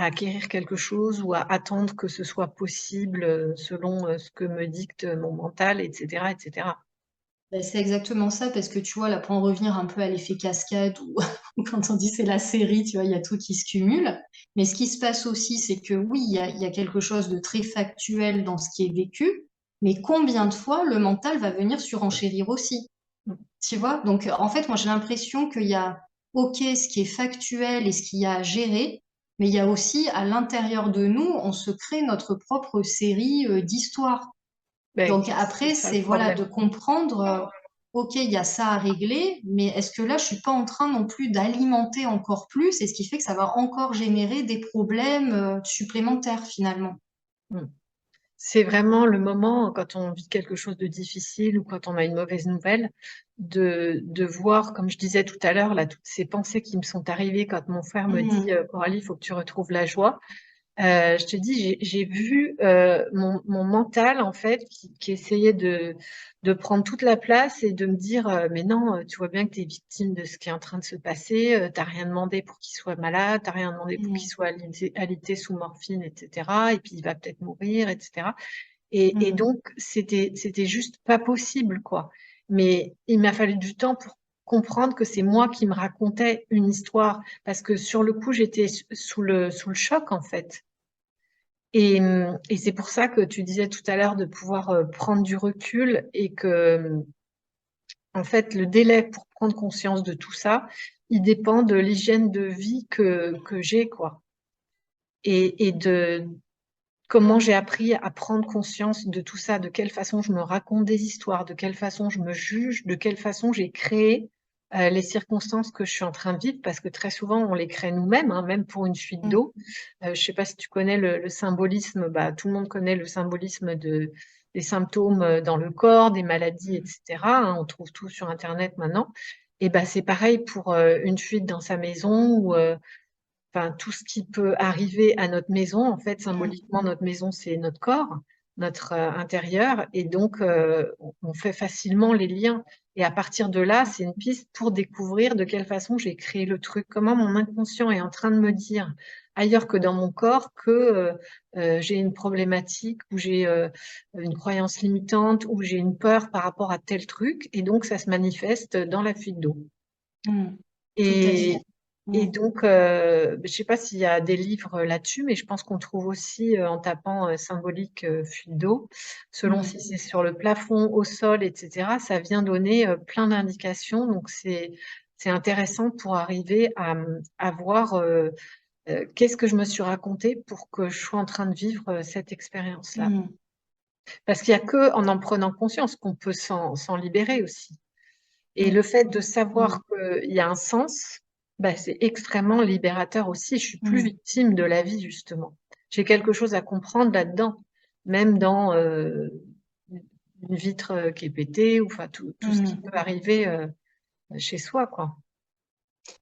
à acquérir quelque chose ou à attendre que ce soit possible selon ce que me dicte mon mental, etc., etc. Bah, c'est exactement ça, parce que tu vois, là, pour en revenir un peu à l'effet cascade ou ou quand on dit c'est la série, tu vois, il y a tout qui se cumule. Mais ce qui se passe aussi, c'est que oui, il y a quelque chose de très factuel dans ce qui est vécu, mais combien de fois le mental va venir surenchérir aussi, tu vois? Donc, en fait, moi, j'ai l'impression qu'il y a, OK, ce qui est factuel et ce qu'il y a à gérer, mais il y a aussi, à l'intérieur de nous, on se crée notre propre série, d'histoires. Ben, Donc c'est après, ça le c'est voilà, de problème. comprendre, OK, il y a ça à régler, mais est-ce que là, je suis pas en train non plus d'alimenter encore plus, et ce qui fait que ça va encore générer des problèmes supplémentaires finalement. Mm. C'est vraiment le moment, quand on vit quelque chose de difficile ou quand on a une mauvaise nouvelle, de voir, comme je disais tout à l'heure, là, toutes ces pensées qui me sont arrivées quand mon frère me dit Mhm. Coralie, il faut que tu retrouves la joie. Je te dis, j'ai vu mon mental, en fait, qui essayait de prendre toute la place et de me dire, mais non, tu vois bien que tu es victime de ce qui est en train de se passer, t'as rien demandé pour qu'il soit malade, t'as rien demandé pour qu'il Mhm. soit alité sous morphine, etc. Et puis il va peut-être mourir, etc. Et Mhm. donc, c'était juste pas possible, quoi. Mais il m'a fallu du temps pour comprendre que c'est moi qui me racontais une histoire, parce que sur le coup, j'étais sous le choc, en fait. Et c'est pour ça que tu disais tout à l'heure de pouvoir prendre du recul et que, en fait, le délai pour prendre conscience de tout ça, il dépend de l'hygiène de vie que j'ai, quoi. Et de comment j'ai appris à prendre conscience de tout ça, de quelle façon je me raconte des histoires, de quelle façon je me juge, de quelle façon j'ai créé les circonstances que je suis en train de vivre, parce que très souvent, on les crée nous-mêmes, hein, même pour une fuite Mhm. d'eau. Je ne sais pas si tu connais le symbolisme, bah, tout le monde connaît le symbolisme des symptômes dans le corps, des maladies, etc., hein, on trouve tout sur Internet maintenant. Et bah, c'est pareil pour une fuite dans sa maison ou enfin, tout ce qui peut arriver à notre maison. En fait, symboliquement, notre maison, c'est notre corps, notre intérieur. Et donc, on fait facilement les liens. Et à partir de là, c'est une piste pour découvrir de quelle façon j'ai créé le truc, comment mon inconscient est en train de me dire, ailleurs que dans mon corps, que j'ai une problématique, ou j'ai une croyance limitante, ou j'ai une peur par rapport à tel truc. Et donc, ça se manifeste dans la fuite d'eau. Mhm. Tout à fait. Et, et Mhm. donc, je ne sais pas s'il y a des livres là-dessus, mais je pense qu'on trouve aussi en tapant symbolique fuite d'eau, selon si Mhm. c'est sur le plafond, au sol, etc. Ça vient donner plein d'indications. Donc, c'est intéressant pour arriver à voir qu'est-ce que je me suis raconté pour que je sois en train de vivre cette expérience-là. Mhm. Parce qu'il n'y a que en prenant conscience qu'on peut s'en libérer aussi. Et le Mhm. fait de Mhm. savoir qu'il y a un sens, bah, c'est extrêmement libérateur aussi. Je suis plus Mhm. victime de la vie, justement. J'ai quelque chose à comprendre là-dedans, même dans une vitre qui est pétée, ou enfin tout ce qui Mhm. peut arriver chez soi, quoi.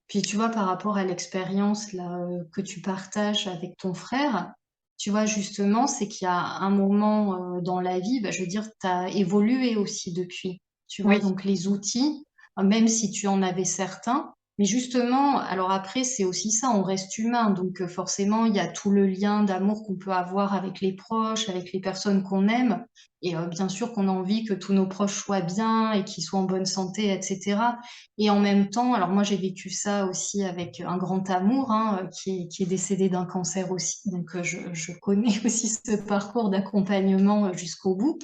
Puis tu vois, par rapport à l'expérience là que tu partages avec ton frère, tu vois, justement, c'est qu'il y a un moment dans la vie, bah, je veux dire, tu as évolué aussi depuis. Tu vois, Oui, donc les outils, même si tu en avais certains, mais justement, alors après, c'est aussi ça, on reste humain, donc forcément, il y a tout le lien d'amour qu'on peut avoir avec les proches, avec les personnes qu'on aime, et bien sûr qu'on a envie que tous nos proches soient bien et qu'ils soient en bonne santé, etc. Et en même temps, alors moi j'ai vécu ça aussi avec un grand amour hein, qui est décédé d'un cancer aussi, donc je connais aussi ce parcours d'accompagnement jusqu'au bout.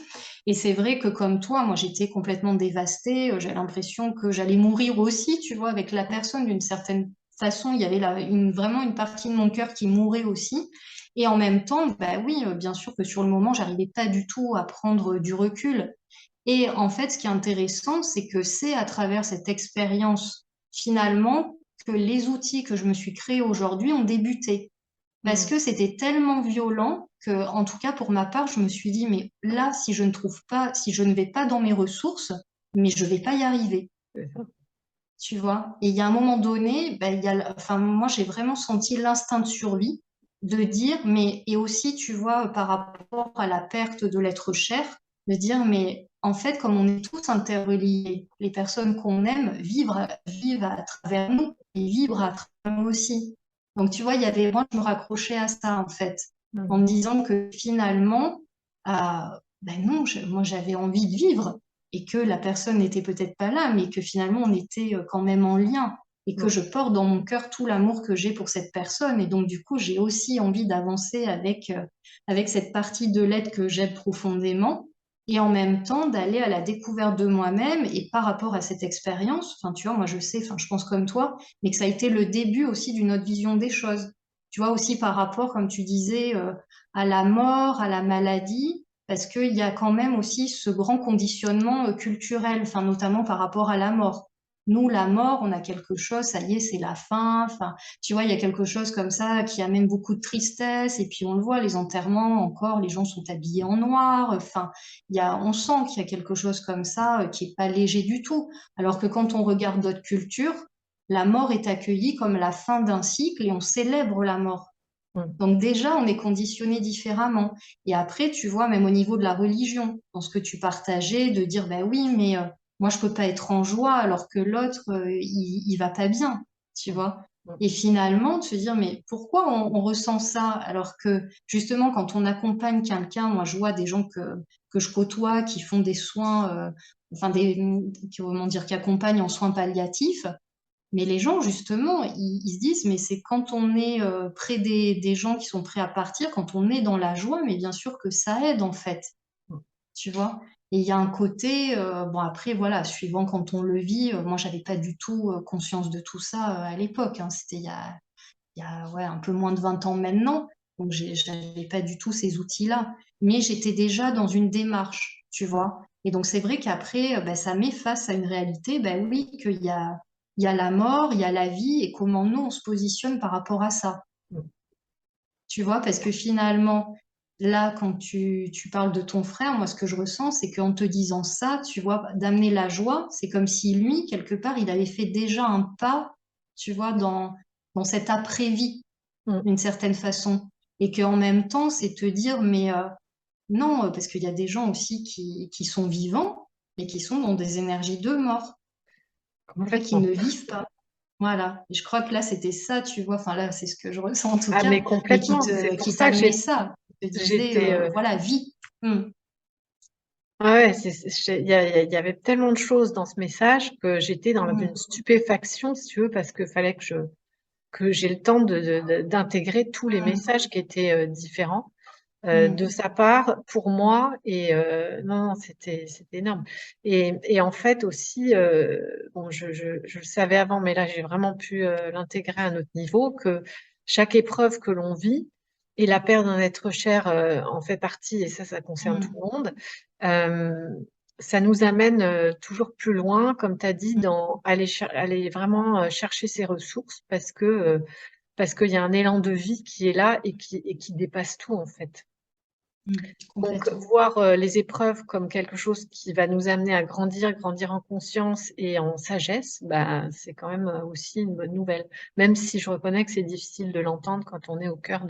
Et c'est vrai que comme toi, moi j'étais complètement dévastée, j'ai l'impression que j'allais mourir aussi, tu vois, avec la personne d'une certaine façon, il y avait vraiment une partie de mon cœur qui mourait aussi. Et en même temps, bah oui, bien sûr que sur le moment, j'arrivais pas du tout à prendre du recul. Et en fait, ce qui est intéressant, c'est que c'est à travers cette expérience, finalement, que les outils que je me suis créés aujourd'hui ont débuté. Parce mm, que c'était tellement violent que, en tout cas, pour ma part, je me suis dit, mais là, si je ne trouve pas, si je ne vais pas dans mes ressources, mais je vais pas y arriver. c'est ça. Tu vois? Et il y a un moment donné, ben, enfin, moi, j'ai vraiment senti l'instinct de survie de dire, mais, et aussi, tu vois, par rapport à la perte de l'être cher, de dire, mais en fait, comme on est tous interreliés, les personnes qu'on aime vivent à travers nous et vivent à travers nous aussi. Donc, tu vois, il y avait, moi, je me raccrochais à ça, en fait, en Mhm. me disant que finalement, ben non, moi, j'avais envie de vivre et que la personne n'était peut-être pas là, mais que finalement, on était quand même en lien et que Mhm. je porte dans mon cœur tout l'amour que j'ai pour cette personne. Et donc, du coup, j'ai aussi envie d'avancer avec cette partie de l'être que j'aime profondément et en même temps d'aller à la découverte de moi-même et par rapport à cette expérience, enfin, tu vois, moi, je sais, enfin, je pense comme toi, mais que ça a été le début aussi d'une autre vision des choses. Tu vois, aussi par rapport, comme tu disais, à la mort, à la maladie, parce qu'il y a quand même aussi ce grand conditionnement culturel, enfin, notamment par rapport à la mort. Nous, la mort, on a quelque chose, ça y est, c'est la fin. Enfin, tu vois, il y a quelque chose comme ça qui amène beaucoup de tristesse. Et puis on le voit, les enterrements, encore, les gens sont habillés en noir. Enfin, on sent qu'il y a quelque chose comme ça qui est pas léger du tout. Alors que quand on regarde d'autres cultures, la mort est accueillie comme la fin d'un cycle et on célèbre la mort. Mhm. Donc déjà, on est conditionné différemment. Et après, tu vois, même au niveau de la religion, dans ce que tu partageais, de dire, ben oui, mais moi, je peux pas être en joie alors que l'autre, il va pas bien, tu vois. Mhm. Et finalement, de se dire, mais pourquoi on ressent ça alors que justement, quand on accompagne quelqu'un, moi, je vois des gens que je côtoie qui font des soins, enfin, comment dire, qui accompagnent en soins palliatifs. Mais les gens, justement, ils se disent, mais c'est quand on est près des gens qui sont prêts à partir, quand on est dans la joie, mais bien sûr que ça aide, en fait, tu vois. Et il y a un côté, bon après, voilà, suivant quand on le vit, moi, j'avais pas du tout conscience de tout ça à l'époque, hein. C'était il y a ouais, un peu moins de 20 ans maintenant, donc j'avais pas du tout ces outils-là. Mais j'étais déjà dans une démarche, tu vois. Et donc c'est vrai qu'après, ben, ça met face à une réalité, ben oui, qu'il y a la mort, il y a la vie, et comment nous, on se positionne par rapport à ça. Mhm. Tu vois, parce que finalement, là, quand tu parles de ton frère, moi, ce que je ressens, c'est qu'en te disant ça, tu vois, d'amener la joie, c'est comme si lui, quelque part, il avait fait déjà un pas, tu vois, dans cette après-vie Mhm. d'une certaine façon. Et qu'en même temps, c'est te dire, mais non, parce qu'il y a des gens aussi qui sont vivants, mais qui sont dans des énergies de mort, tu vois, qui Complètement. ne vivent pas. Voilà. Et je crois que là, c'était ça, tu vois, enfin là, c'est ce que je ressens en tout Ah, cas, mais mais complètement. C'est pour qui ça que t'amenait ça, qui te disait, j'étais. voilà, vie. Hmm. Ah ouais, il y avait tellement de choses dans ce message que j'étais dans une Hmm. stupéfaction, si tu veux, parce que fallait que j'ai le temps d'intégrer tous les Hmm. messages qui étaient différents de Hmm. sa part pour moi. Et non, non, c'était énorme. Et en fait aussi, bon, je le savais avant, mais là j'ai vraiment pu l'intégrer à un autre niveau, que chaque épreuve que l'on vit, et la perte d'un être cher en fait partie, et ça concerne tout Hmm. le monde. euh, Ça nous amène toujours plus loin, comme tu as dit, dans aller vraiment chercher ses ressources, parce qu'il y a un élan de vie qui est là et qui dépasse tout en fait. Hmm. Donc, Complètement. voir les épreuves comme quelque chose qui va nous amener à grandir, grandir en conscience et en sagesse, bah, c'est quand même aussi une bonne nouvelle. Même si je reconnais que c'est difficile de l'entendre quand on est au cœur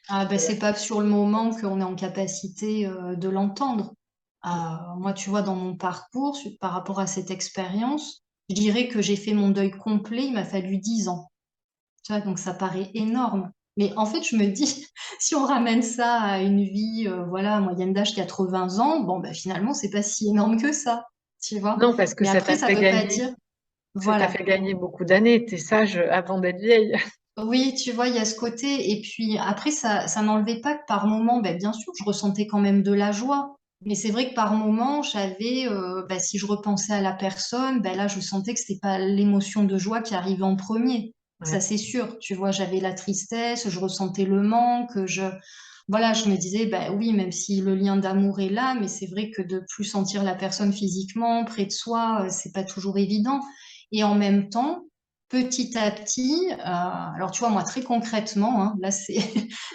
Ah, ben, de la c'est pas sur le moment qu'on est en capacité de l'entendre. Moi, tu vois, dans mon parcours, par rapport à cette expérience, je dirais que j'ai fait mon deuil complet, il m'a fallu 10 ans. Tu vois, donc ça paraît énorme. Mais en fait, je me dis, si on ramène ça à une vie, voilà, moyenne d'âge 80 ans, bon, ben finalement, c'est pas si énorme que ça, tu vois. Non, parce que Mais après, ça veut pas dire, ça t'a voilà. fait gagner beaucoup d'années. T'es sage avant d'être vieille. Oui, tu vois, il y a ce côté. Et puis après, ça n'enlevait pas que par moment, ben, bien sûr, je ressentais quand même de la joie. Mais c'est vrai que par moment, j'avais, ben, si je repensais à la personne, ben là, je sentais que c'était pas l'émotion de joie qui arrivait en premier. Ça, Ouais. c'est sûr. Tu vois, j'avais la tristesse, je ressentais le manque, voilà, je me disais, ben oui, même si le lien d'amour est là, mais c'est vrai que de plus sentir la personne physiquement près de soi, c'est pas toujours évident. Et en même temps, petit à petit, alors tu vois, moi très concrètement, hein, là c'est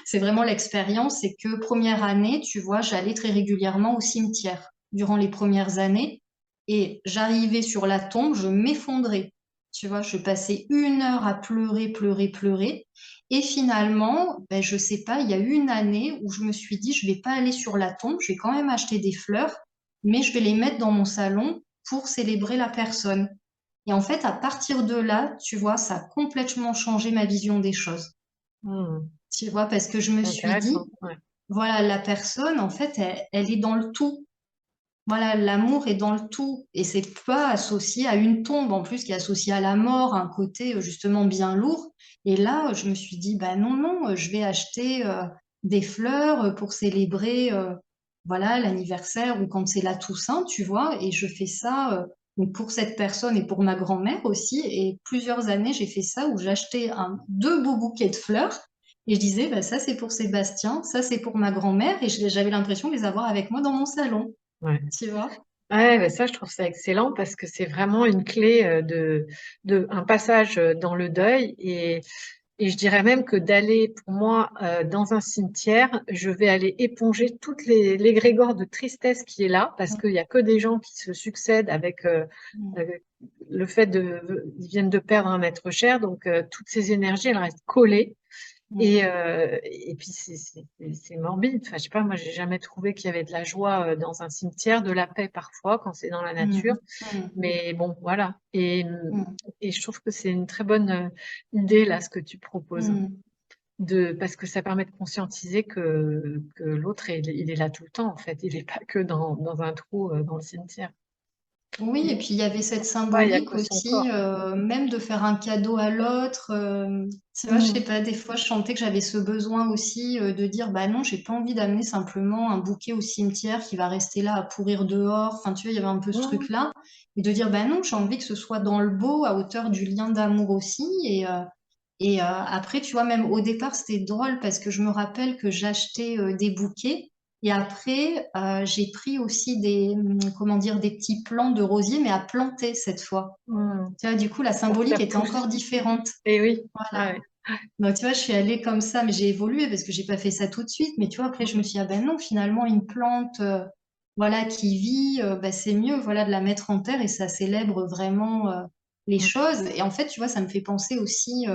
c'est vraiment l'expérience, c'est que première année, tu vois, j'allais très régulièrement au cimetière durant les premières années et j'arrivais sur la tombe, je m'effondrais. Tu vois, je passais 1 heure à pleurer, pleurer, pleurer. Et finalement, ben, je sais pas, il y a eu une année où je me suis dit, je vais pas aller sur la tombe, je vais quand même acheter des fleurs, mais je vais les mettre dans mon salon pour célébrer la personne. Et en fait, à partir de là, tu vois, ça a complètement changé ma vision des choses. Hmm. Tu vois, parce que je me C'est suis intéressant. dit, Ouais. voilà, la personne, en fait, elle est dans le tout. Voilà, l'amour est dans le tout. Et c'est pas associé à une tombe, en plus, qui est associé à la mort, un côté justement bien lourd. Et là, je me suis dit, bah non, non, je vais acheter des fleurs pour célébrer, voilà, l'anniversaire ou quand c'est la Toussaint, tu vois. Et je fais ça donc pour cette personne et pour ma grand-mère aussi. Et plusieurs années, j'ai fait ça où j'achetais deux beaux bouquets de fleurs. Et je disais, bah, ça c'est pour Sébastien, ça c'est pour ma grand-mère. Et j'avais l'impression de les avoir avec moi dans mon salon. Ouais. Tu vois? Ouais, ben ça, je trouve ça excellent parce que c'est vraiment une clé un passage dans le deuil. Et je dirais même que d'aller, pour moi, dans un cimetière, je vais aller éponger toutes l'égrégore de tristesse qui est là parce qu'il y a que des gens qui se succèdent avec Mm, euh, le fait ils viennent de perdre un être cher. Donc, toutes ces énergies, elles restent collées. mm, Et puis c'est morbide. Enfin, je sais pas, moi j'ai jamais trouvé qu'il y avait de la joie dans un cimetière, de la paix parfois quand c'est dans la nature. mm, mm, Mais bon, voilà. mm, Et je trouve que c'est une très bonne idée là ce que tu proposes, mm. parce que ça permet de conscientiser que l'autre il est là tout le temps en fait. Il n'est pas que dans un trou dans le cimetière. Oui, et puis il y avait cette Ouais, il y a symbolique que son aussi, corps. même de faire un cadeau à l'autre. Tu vois, je sais Mm. pas, des fois je sentais que j'avais ce besoin aussi de dire, bah non, j'ai pas envie d'amener simplement un bouquet au cimetière qui va rester là à pourrir dehors. Enfin, tu vois, il y avait un peu ce Mm. truc-là. Et de dire, bah non, j'ai envie que ce soit dans le beau, à hauteur du lien d'amour aussi. Et après, tu vois, même au départ, c'était drôle parce que je me rappelle que j'achetais des bouquets. Et après, j'ai pris aussi comment dire, des petits plants de rosier, mais à planter cette fois. Mm. Tu vois, du coup, la Pour que ça symbolique était pousse. encore différente. Et oui. Voilà. Ouais. Donc, tu vois, je suis allée comme ça, mais j'ai évolué parce que j'ai pas fait ça tout de suite. Mais tu vois, après, je me Mm. suis dit, ah ben non, finalement, une plante, voilà, qui vit, bah, c'est mieux, voilà, de la mettre en terre et ça célèbre vraiment, les Mm. choses. Et en fait, tu vois, ça me fait penser aussi,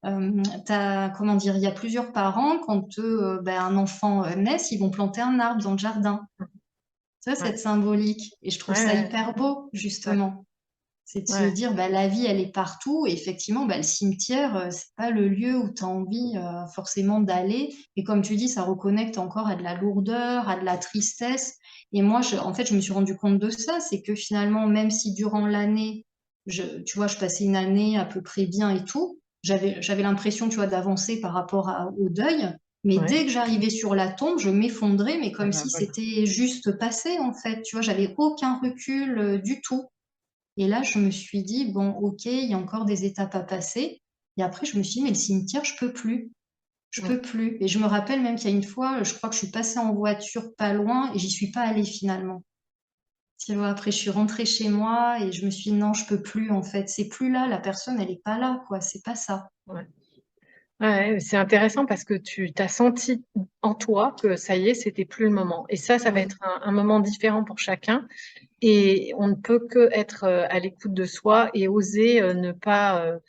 comment dire, il y a plusieurs parents, quand ben, un enfant naît, ils vont planter un arbre dans le jardin. Tu vois, Ouais. cette symbolique. Et je trouve ça Ouais. hyper beau, Ouais. justement. C'est de se Ouais. dire, bah, la vie, elle est partout. Et effectivement, bah, le cimetière, c'est pas le lieu où tu as envie forcément d'aller. Et comme tu dis, ça reconnecte encore à de la lourdeur, à de la tristesse. Et moi, en fait, je me suis rendu compte de ça. C'est que finalement, même si durant l'année, tu vois, je passais une année à peu près bien et tout, j'avais l'impression, tu vois, d'avancer par rapport au deuil. Mais Ouais. dès que j'arrivais sur la tombe, je m'effondrais, mais Ah comme bah si voilà. c'était juste passé, en fait. Tu vois, j'avais aucun recul du tout. Et là, je me suis dit, bon, ok, il y a encore des étapes à passer. Et après, je me suis dit, mais le cimetière, je peux plus. Je Mm. peux plus. Et je me rappelle même qu'il y a une fois, je crois que je suis passée en voiture pas loin et j'y suis pas allée finalement. Tu vois, après, je suis rentrée chez moi et je me suis dit, non, je peux plus en fait. C'est plus là, la personne, elle est pas là, quoi. C'est pas ça. Ouais. Ouais, c'est intéressant parce que tu t'as senti en toi que ça y est, c'était plus le moment. Et ça va Mm, être un moment différent pour chacun. Et on ne peut que être à l'écoute de soi et oser ne pas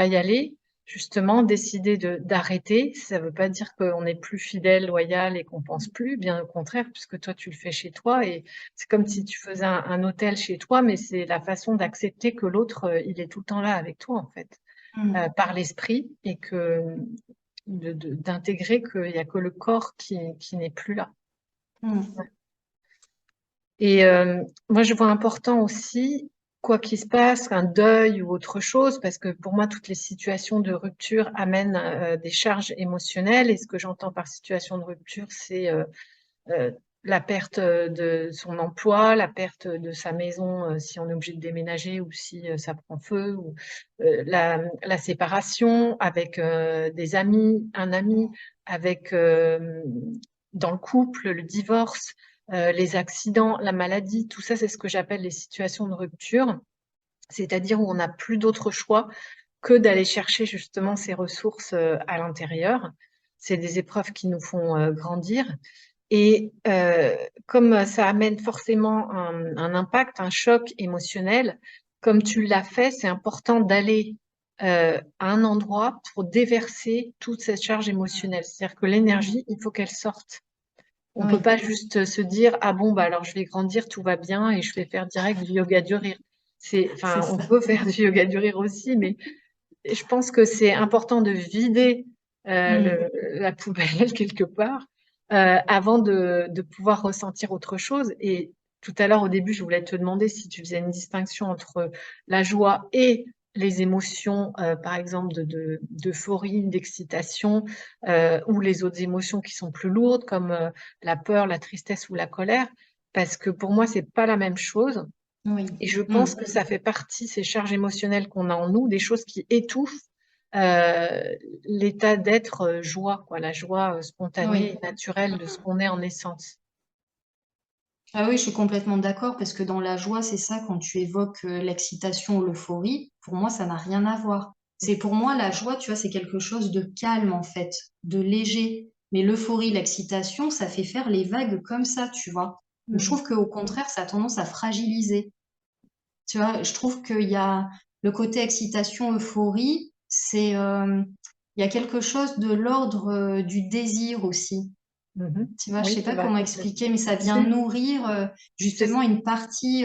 y aller. Justement, décider d'arrêter. Ça ne veut pas dire qu'on n'est plus fidèle, loyal et qu'on pense plus. Bien au contraire, puisque toi, tu le fais chez toi. Et c'est comme si tu faisais un hôtel chez toi, mais c'est la façon d'accepter que l'autre, il est tout le temps là avec toi, en fait, mm, par l'esprit et d'intégrer qu'il n'y a que le corps qui n'est plus là. mm, Et moi, je vois important aussi, quoi qu'il se passe, un deuil ou autre chose, parce que pour moi, toutes les situations de rupture amènent des charges émotionnelles. Et ce que j'entends par situation de rupture, c'est euh, la perte de son emploi, la perte de sa maison si on est obligé de déménager ou si ça prend feu, ou la séparation avec des amis, un ami, avec dans le couple, le divorce, les accidents, la maladie, tout ça, c'est ce que j'appelle les situations de rupture, c'est-à-dire où on n'a plus d'autre choix que d'aller chercher justement ces ressources à l'intérieur. C'est des épreuves qui nous font grandir. Et comme ça amène forcément un impact, un choc émotionnel, comme tu l'as fait, c'est important d'aller à un endroit pour déverser toute cette charge émotionnelle. C'est-à-dire que mm. l'énergie, il faut qu'elle sorte. On peut Oui. pas juste se dire, ah bon, bah alors je vais grandir, tout va bien et je vais faire direct du yoga du rire. C'est Enfin, on ça. peut faire du yoga du rire aussi, mais je pense que c'est important de vider Mm. la poubelle quelque part avant de pouvoir ressentir autre chose. Et tout à l'heure, au début, je voulais te demander si tu faisais une distinction entre la joie et les émotions, par exemple, d'euphorie, d'excitation, ou les autres émotions qui sont plus lourdes, comme la peur, la tristesse ou la colère, parce que pour moi, c'est pas la même chose. Oui. Et je pense Mm. que ça fait partie, ces charges émotionnelles qu'on a en nous, des choses qui étouffent l'état d'être joie, quoi, la joie spontanée Oui. et naturelle de ce Mm. qu'on est en essence. Ah oui, je suis complètement d'accord parce que dans la joie, c'est ça, quand tu évoques l'excitation ou l'euphorie, pour moi, ça n'a rien à voir. C'est pour moi, la joie, tu vois, c'est quelque chose de calme en fait, de léger. Mais l'euphorie, l'excitation, ça fait faire les vagues comme ça, tu vois. Donc, je Mhm. trouve qu'au contraire, ça a tendance à fragiliser. Tu vois, je trouve qu'il y a le côté excitation, euphorie, il y a quelque chose de l'ordre du désir aussi. Mhm. Tu vois, je Oui, sais qui pas va comment complètement. expliquer, mais ça vient Si, nourrir c'est justement une partie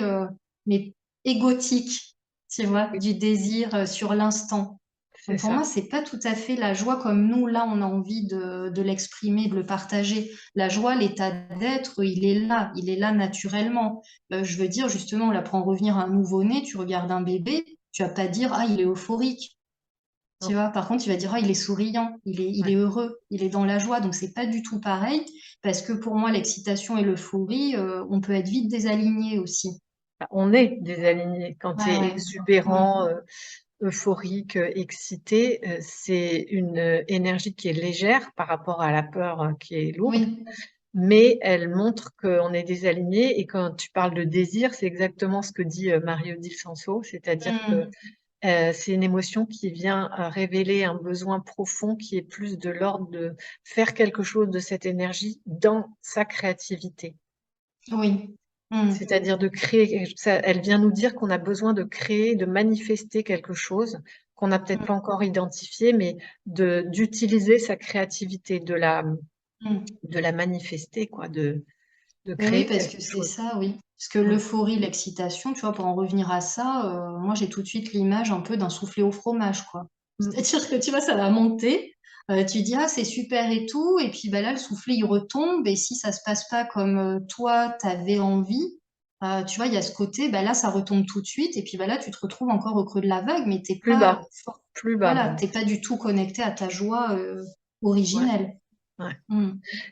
mais égotique, tu vois, oui, du désir sur l'instant. c'est Donc pour ça. moi, c'est pas tout à fait la joie comme nous, là, on a envie de l'exprimer, de le partager. La joie, l'état d'être, il est là naturellement. Je veux dire, justement, là, pour en revenir à un nouveau-né, tu regardes un bébé, tu vas pas dire, ah, il est euphorique. Tu Non, vois, par contre, tu vas dire, ah, il est souriant, il est ouais. heureux, il est dans la joie. Donc, c'est pas du tout pareil, parce que pour moi, l'excitation et l'euphorie, on peut être vite désaligné aussi. On est désaligné quand tu Ouais, es ouais. Mm, exubérant, euphorique, excité. C'est une énergie qui est légère par rapport à la peur qui est lourde, oui. mais elle montre qu'on est désaligné. Et quand tu parles de désir, c'est exactement ce que dit Marie-Odile Sanso, c'est-à-dire que Mm, c'est une émotion qui vient révéler un besoin profond qui est plus de l'ordre de faire quelque chose de cette énergie dans sa créativité. oui. Mm, C'est-à-dire de créer, elle vient nous dire qu'on a besoin de créer, de manifester quelque chose qu'on n'a peut-être pas mm, encore identifié, mais d'utiliser sa créativité, mm. de la manifester, quoi, de Oui, oui, créer parce quelque que c'est chose. ça, oui. Parce que Mm. l'euphorie, l'excitation, tu vois, pour en revenir à ça, moi j'ai tout de suite l'image un peu d'un soufflé au fromage, quoi. Mm. C'est-à-dire que tu vois, ça va monter, tu dis ah c'est super et tout, et puis bah, là le soufflet il retombe, et si ça se passe pas comme toi t'avais envie, tu vois, il y a ce côté, bah là ça retombe tout de suite, et puis bah là tu te retrouves encore au creux de la vague, mais Plus bas, plus bas voilà, même. t'es pas du tout connecté à ta joie Ouais, originelle. ouais. Mm.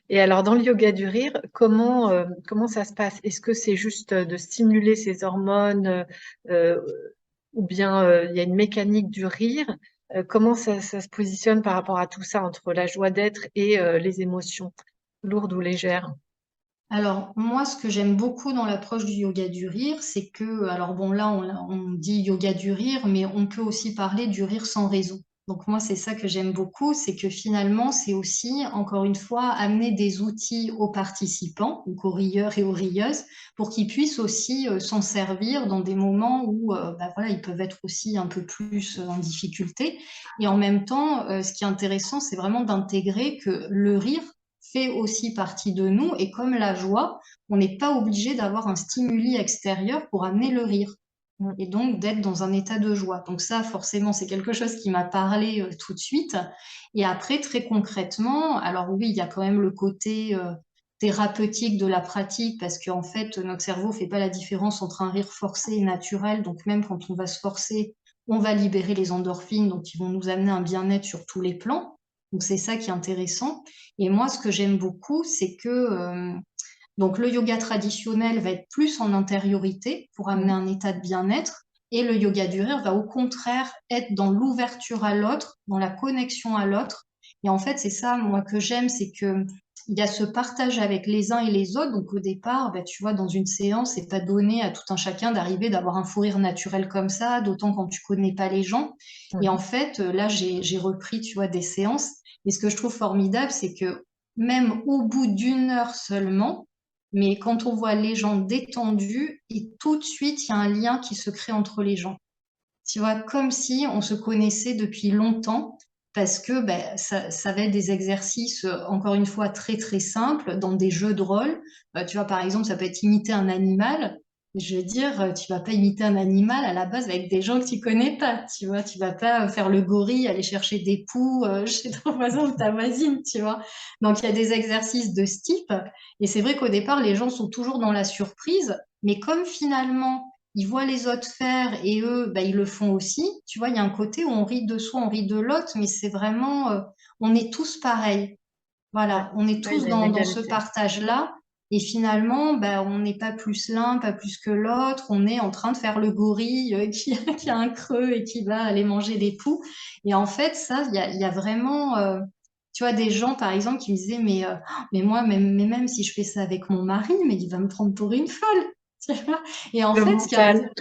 Et alors, dans le yoga du rire, comment ça se passe? Est-ce que c'est juste de stimuler ces hormones euh, ou bien il y a une mécanique du rire? Comment ça se positionne par rapport à tout ça entre la joie d'être et les émotions, lourdes ou légères? Alors, moi, ce que j'aime beaucoup dans l'approche du yoga du rire, c'est que, alors bon, là, on dit yoga du rire, mais on peut aussi parler du rire sans raison. Donc, moi, c'est ça que j'aime beaucoup, c'est que finalement, c'est aussi, encore une fois, amener des outils aux participants, donc aux rieurs et aux rieuses, pour qu'ils puissent aussi s'en servir dans des moments où, bah, voilà, ils peuvent être aussi un peu plus en difficulté. Et en même temps, ce qui est intéressant, c'est vraiment d'intégrer que le rire fait aussi partie de nous et comme la joie, on n'est pas obligé d'avoir un stimuli extérieur pour amener le rire Mm. et donc d'être dans un état de joie. Donc ça, forcément, c'est quelque chose qui m'a parlé tout de suite. Et après, très concrètement, alors oui, il y a quand même le côté thérapeutique de la pratique parce qu'en fait, notre cerveau fait pas la différence entre un rire forcé et naturel. Donc même quand on va se forcer, on va libérer les endorphines, donc qui vont nous amener un bien-être sur tous les plans. Donc c'est ça qui est intéressant. Et moi, ce que j'aime beaucoup, c'est que donc le yoga traditionnel va être plus en intériorité pour amener Mm. un état de bien-être. Et le yoga du rire va au contraire être dans l'ouverture à l'autre, dans la connexion à l'autre. Et en fait, c'est ça, moi, que j'aime, c'est que il y a ce partage avec les uns et les autres. Donc au départ, ben, tu vois, dans une séance, c'est pas donné à tout un chacun d'arriver, d'avoir un fou rire naturel comme ça, d'autant quand tu connais pas les gens. Et en Mhm. fait, là, j'ai repris, tu vois, des séances. Et ce que je trouve formidable, c'est que même au bout d'une heure seulement, mais quand on voit les gens détendus, et tout de suite, il y a un lien qui se crée entre les gens. Tu vois, comme si on se connaissait depuis longtemps, parce que ben, ça va être des exercices, encore une fois, très très simples, dans des jeux de rôle. Tu vois, par exemple, ça peut être imiter un animal. Je veux dire, tu vas pas imiter un animal à la base avec des gens que tu connais pas, tu vois. Tu vas pas faire le gorille, aller chercher des poux chez ton voisin ou ta voisine, tu vois. Donc, il y a des exercices de ce type. Et c'est vrai qu'au départ, les gens sont toujours dans la surprise. Mais comme finalement, ils voient les autres faire et eux, bah, ils le font aussi, tu vois, il y a un côté où on rit de soi, on rit de l'autre, mais c'est vraiment, on est tous pareils. Ouais. Voilà, on est Ouais, il tous y a une dans ce égalité. partage-là. Et finalement, ben, on n'est pas plus l'un, pas plus que l'autre. On est en train de faire le gorille qui a un creux et qui va aller manger des poux. Et en fait, ça, il y a vraiment, tu vois, des gens, par exemple, qui me disaient, mais moi, même si je fais ça avec mon mari, mais il va me prendre pour une folle. Tu vois. Et en Le fait, mental.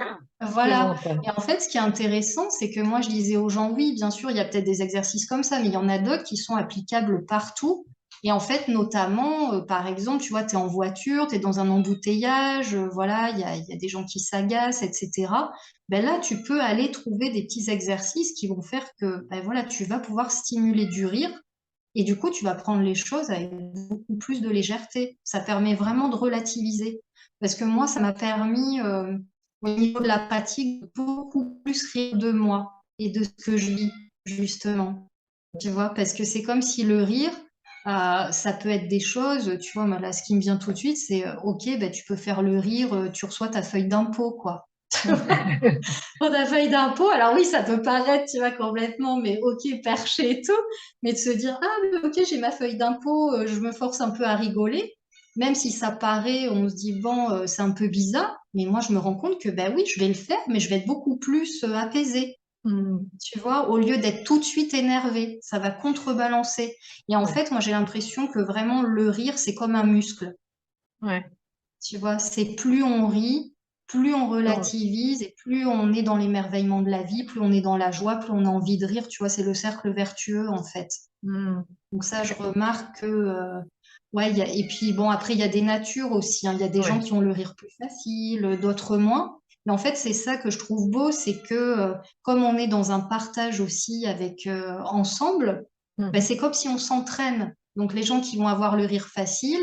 Le voilà. mental. Et en fait, ce qui est intéressant, c'est que moi, je disais aux gens, oui, bien sûr, il y a peut-être des exercices comme ça, mais il y en a d'autres qui sont applicables partout. Et en fait, notamment, par exemple, tu vois, tu es en voiture, tu es dans un embouteillage, voilà, il y a des gens qui s'agacent, etc. Ben là, tu peux aller trouver des petits exercices qui vont faire que, ben voilà, tu vas pouvoir stimuler du rire. Et du coup, tu vas prendre les choses avec beaucoup plus de légèreté. Ça permet vraiment de relativiser. Parce que moi, ça m'a permis, au niveau de la pratique, de beaucoup plus rire de moi et de ce que je vis, justement. Tu vois, parce que c'est comme si le rire, ça peut être des choses, tu vois, moi, là, ce qui me vient tout de suite, c'est, OK, ben, tu peux faire le rire, tu reçois ta feuille d'impôt, quoi. Pour ta feuille d'impôt, alors oui, ça peut paraître, tu vois, complètement, mais OK, perché et tout, mais de se dire, ah, mais OK, j'ai ma feuille d'impôt, je me force un peu à rigoler, même si ça paraît, on se dit, bon, c'est un peu bizarre, mais moi, je me rends compte que, ben oui, je vais le faire, mais je vais être beaucoup plus apaisée. Hmm. Tu vois, au lieu d'être tout de suite énervé, ça va contrebalancer. Et en Ouais. fait, moi, j'ai l'impression que vraiment le rire, c'est comme un muscle. Ouais. Tu vois, c'est plus on rit, plus on Non. relativise et plus on est dans l'émerveillement de la vie, plus on est dans la joie, plus on a envie de rire. Tu vois, c'est le cercle vertueux, en fait. Hmm. Donc ça, je remarque que, ouais, et puis bon, après, il y a des natures aussi, hein. Il y a des gens Ouais. qui ont le rire plus facile, d'autres moins. Mais en fait, c'est ça que je trouve beau, c'est que comme on est dans un partage aussi avec ensemble, ben, Mhm. c'est comme si on s'entraîne. Donc les gens qui vont avoir le rire facile,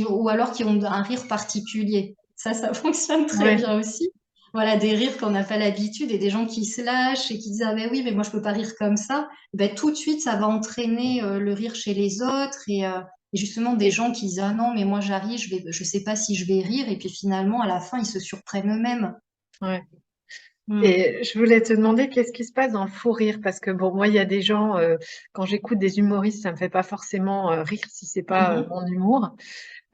ou alors qui ont un rire particulier, ça fonctionne très Ouais. bien aussi. Voilà, des rires qu'on n'a pas l'habitude et des gens qui se lâchent et qui disent, ah ben oui, mais moi je peux pas rire comme ça, ben, tout de suite, ça va entraîner le rire chez les autres et justement des Et, gens qui disent, ah non, mais moi j'arrive, je sais pas si je vais rire et puis finalement, à la fin, ils se surprennent eux-mêmes. ouais. Mm. Et je voulais te demander qu'est-ce qui se passe dans le fou rire parce que bon moi il y a des gens quand j'écoute des humoristes ça me fait pas forcément rire si c'est pas Mhm. mon humour.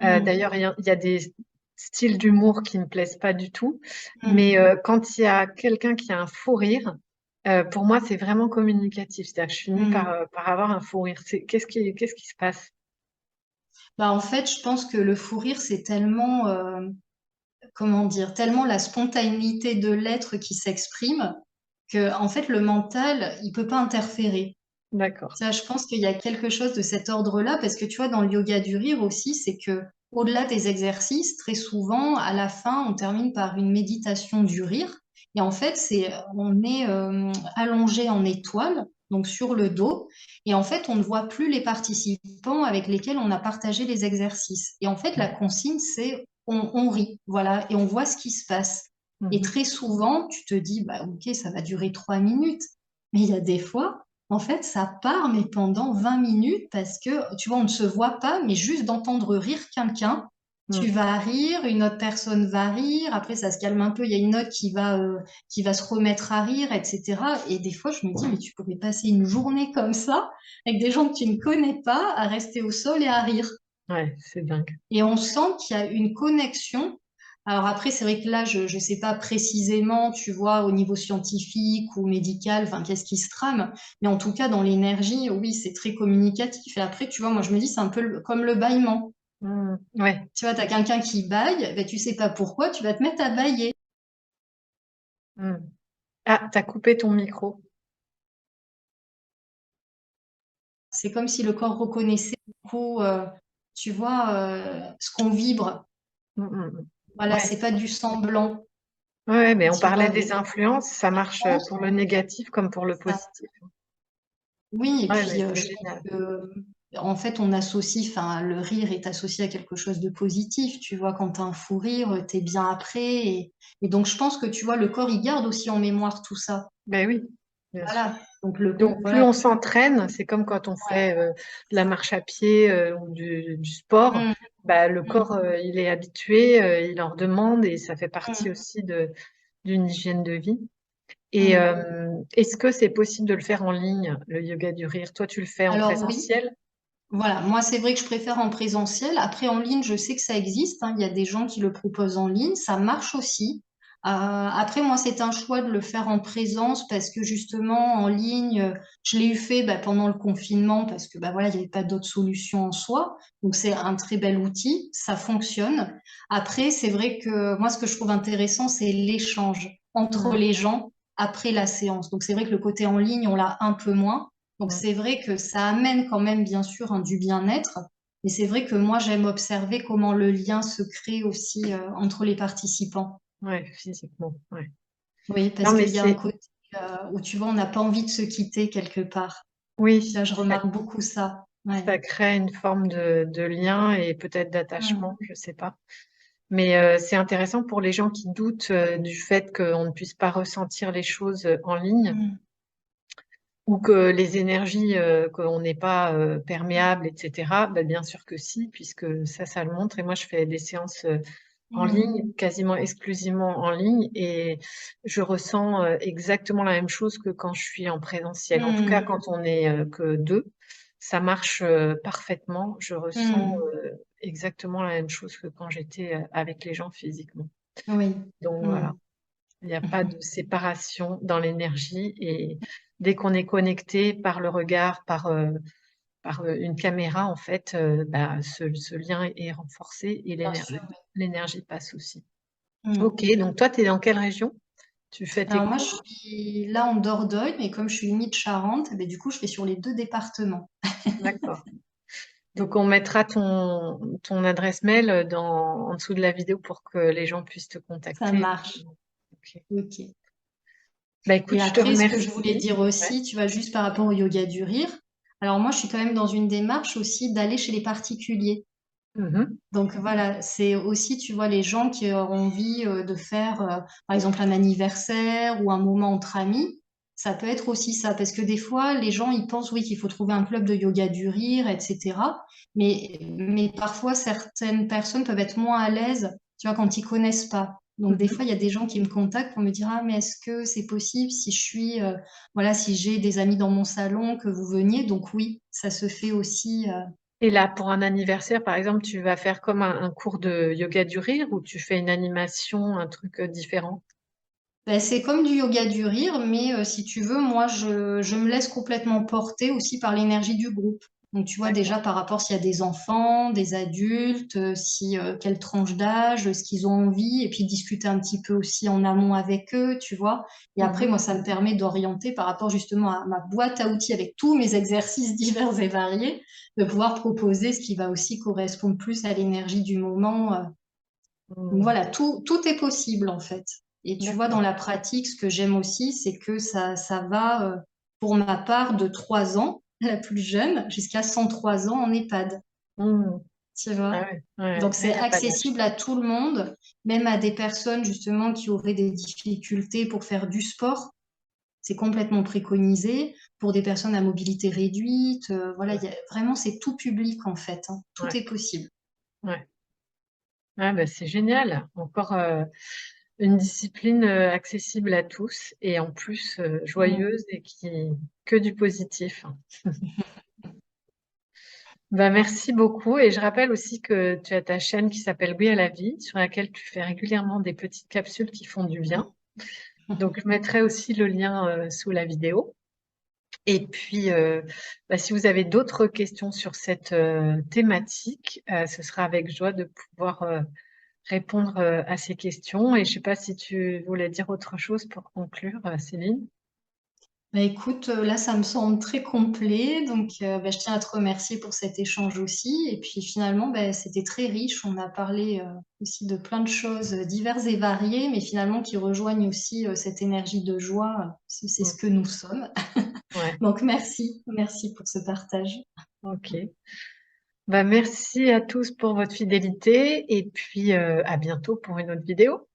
Mm. D'ailleurs il y a des styles d'humour qui me plaisent pas du tout. Mais Mm. quand il y a quelqu'un qui a un fou rire pour moi c'est vraiment communicatif. C'est-à-dire que je finis Mm. par avoir un fou rire. Qu'est-ce qui se passe? Bah, en fait, je pense que le fou rire, c'est tellement, comment dire, tellement la spontanéité de l'être qui s'exprime que, en fait, le mental, il peut pas interférer. D'accord. Ça, je pense qu'il y a quelque chose de cet ordre-là, parce que tu vois, dans le yoga du rire aussi, c'est que au-delà des exercices, très souvent, à la fin, on termine par une méditation du rire. Et en fait, on est allongé en étoile, donc sur le dos, et en fait, on ne voit plus les participants avec lesquels on a partagé les exercices. Et en fait, la consigne, c'est on rit, voilà, et on voit ce qui se passe. Et Mhm. très souvent, tu te dis, bah, ok, ça va durer 3 minutes, mais il y a des fois en fait, ça part, mais pendant 20 minutes, parce que, tu vois, on ne se voit pas, mais juste d'entendre rire quelqu'un, tu Mhm. vas rire, une autre personne va rire, après ça se calme un peu, il y a une autre qui va se remettre à rire, etc. Et des fois, je me dis, mais tu pourrais passer une journée comme ça, avec des gens que tu ne connais pas, à rester au sol et à rire. Ouais, c'est dingue. Et on sent qu'il y a une connexion. Alors après, c'est vrai que là, je ne sais pas précisément, tu vois, au niveau scientifique ou médical, enfin, qu'est-ce qui se trame. Mais en tout cas, dans l'énergie, oui, c'est très communicatif. Et après, tu vois, moi, je me dis, c'est un peu comme le bâillement. Mhm. Ouais. Tu vois, tu as quelqu'un qui bâille, ben, tu sais pas pourquoi, tu vas te mettre à bâiller. Mhm. Ah, t'as coupé ton micro. C'est comme si le corps reconnaissait, du coup, tu vois, ce qu'on vibre. Mhm. Voilà, Ouais. c'est pas du semblant, Ouais, mais on tu vois, parlait des avec influences, ça marche pour le négatif comme pour le ça. positif. Oui, et Ouais, mais puis c'est je pense génial. que en fait, on associe, enfin, le rire est associé à quelque chose de positif, tu vois, quand t'as un fou rire, t'es bien après, et donc je pense que, tu vois, le corps, il garde aussi en mémoire tout ça. Ben oui, bien sûr. Voilà, donc le, Donc, plus voilà. on s'entraîne, c'est comme quand on fait de la marche à pied ou du sport, Mm, bah, le mm, corps, il est habitué, il en redemande et ça fait partie mm, aussi d'une hygiène de vie. Et mm. est-ce que c'est possible de le faire en ligne, le yoga du rire? Toi, tu le fais en Alors oui, présentiel? voilà, moi c'est vrai que je préfère en présentiel. Après en ligne, je sais que ça existe, hein. Il y a des gens qui le proposent en ligne, ça marche aussi. Après moi c'est un choix de le faire en présence parce que justement en ligne, je l'ai eu fait pendant le confinement parce que voilà, il n'y avait pas d'autre solution en soi. Donc c'est un très bel outil, ça fonctionne. Après c'est vrai que moi ce que je trouve intéressant c'est l'échange entre Mhm. les gens après la séance. Donc c'est vrai que le côté en ligne on l'a un peu moins. Donc Mhm. c'est vrai que ça amène quand même bien sûr du bien-être. Et c'est vrai que moi j'aime observer comment le lien se crée aussi entre les participants. Ouais, physiquement. Ouais. Oui, Non, parce mais qu'il y a un c'est, côté où tu vois, on n'a pas envie de se quitter quelque part. Ça, oui, je remarque beaucoup ça. Ouais. ça crée une forme de lien et peut-être Mm. d'attachement, je sais pas. Mais c'est intéressant pour les gens qui doutent du fait qu'on ne puisse pas ressentir les choses en ligne Mm. ou que les énergies, qu'on n'est pas perméable, etc. Ben, bien sûr que si, puisque ça le montre. Et moi, je fais des séances en Mm. ligne, quasiment exclusivement en ligne, et je ressens exactement la même chose que quand je suis en présentiel. En tout cas, Mm. quand on est que deux, ça marche parfaitement. Je ressens Mm. exactement la même chose que quand j'étais avec les gens physiquement. Oui. Donc voilà, Mm. il n'y a pas de séparation dans l'énergie et dès qu'on est connecté par le regard, par une caméra, en fait, bah, ce lien est renforcé et Bien sûr, l'énergie passe aussi. oui. Mm. Ok, donc toi, tu es dans quelle région? Tu fais tes Alors moi, je cours? suis là en Dordogne, mais comme je suis limite Charente, du coup, je fais sur les deux départements. D'accord. Donc on mettra ton adresse mail en dessous de la vidéo pour que les gens puissent te Ça contacter. marche. Ok. Ok. Bah écoute, Et je te après, ce que je voulais remercie. dire Ouais. aussi, tu vois, juste par rapport au yoga du rire, alors moi, je suis quand même dans une démarche aussi d'aller chez les particuliers. Mhm. Donc voilà, c'est aussi, tu vois, les gens qui ont envie de faire, par exemple, un anniversaire ou un moment entre amis. Ça peut être aussi ça, parce que des fois, les gens, ils pensent, oui, qu'il faut trouver un club de yoga du rire, etc. Mais parfois, certaines personnes peuvent être moins à l'aise, tu vois, quand ils connaissent pas. Donc des fois, Mhm. il y a des gens qui me contactent pour me dire, ah, mais est-ce que c'est possible si je suis, voilà, si j'ai des amis dans mon salon que vous veniez? Donc oui, ça se fait aussi. Et là, pour un anniversaire, par exemple, tu vas faire comme un cours de yoga du rire ou tu fais une animation, un truc différent? C'est comme du yoga du rire, mais si tu veux, moi, je me laisse complètement porter aussi par l'énergie du groupe. Donc, tu vois, D'accord. déjà par rapport s'il y a des enfants, des adultes, si, quelle tranche d'âge, ce qu'ils ont envie, et puis discuter un petit peu aussi en amont avec eux, tu vois. Et après, Mhm. moi, ça me permet d'orienter par rapport justement à ma boîte à outils avec tous mes exercices divers et variés, de pouvoir proposer ce qui va aussi correspondre plus à l'énergie du moment. Donc Mhm. voilà, tout est possible en fait. Et tu vois, dans D'accord. la pratique, ce que j'aime aussi, c'est que ça va, pour ma part, de 3 ans, la plus jeune, jusqu'à 103 ans en EHPAD, Mhm. tu Ah vois. ouais, ouais, Donc il c'est n'y a pas d'âge. accessible à tout le monde, même à des personnes justement qui auraient des difficultés pour faire du sport. C'est complètement préconisé pour des personnes à mobilité réduite. Voilà, Ouais, vraiment, c'est tout public en fait, hein. Tout ouais, est possible. ouais. Ah bah, c'est génial. Encore une discipline accessible à tous et en plus Mm. joyeuse et qui que du positif. Bah, merci beaucoup et je rappelle aussi que tu as ta chaîne qui s'appelle Oui à la vie, sur laquelle tu fais régulièrement des petites capsules qui font du bien. Donc je mettrai aussi le lien sous la vidéo. Et puis, bah, si vous avez d'autres questions sur cette thématique, ce sera avec joie de pouvoir répondre à ces questions. Et je ne sais pas si tu voulais dire autre chose pour conclure, Céline. Écoute, là, ça me semble très complet. Donc, je tiens à te remercier pour cet échange aussi. Et puis finalement, c'était très riche. On a parlé aussi de plein de choses diverses et variées, mais finalement qui rejoignent aussi cette énergie de joie. C'est ce que nous sommes. Ouais, Donc, merci pour ce partage. ok. Bah, merci à tous pour votre fidélité et puis à bientôt pour une autre vidéo.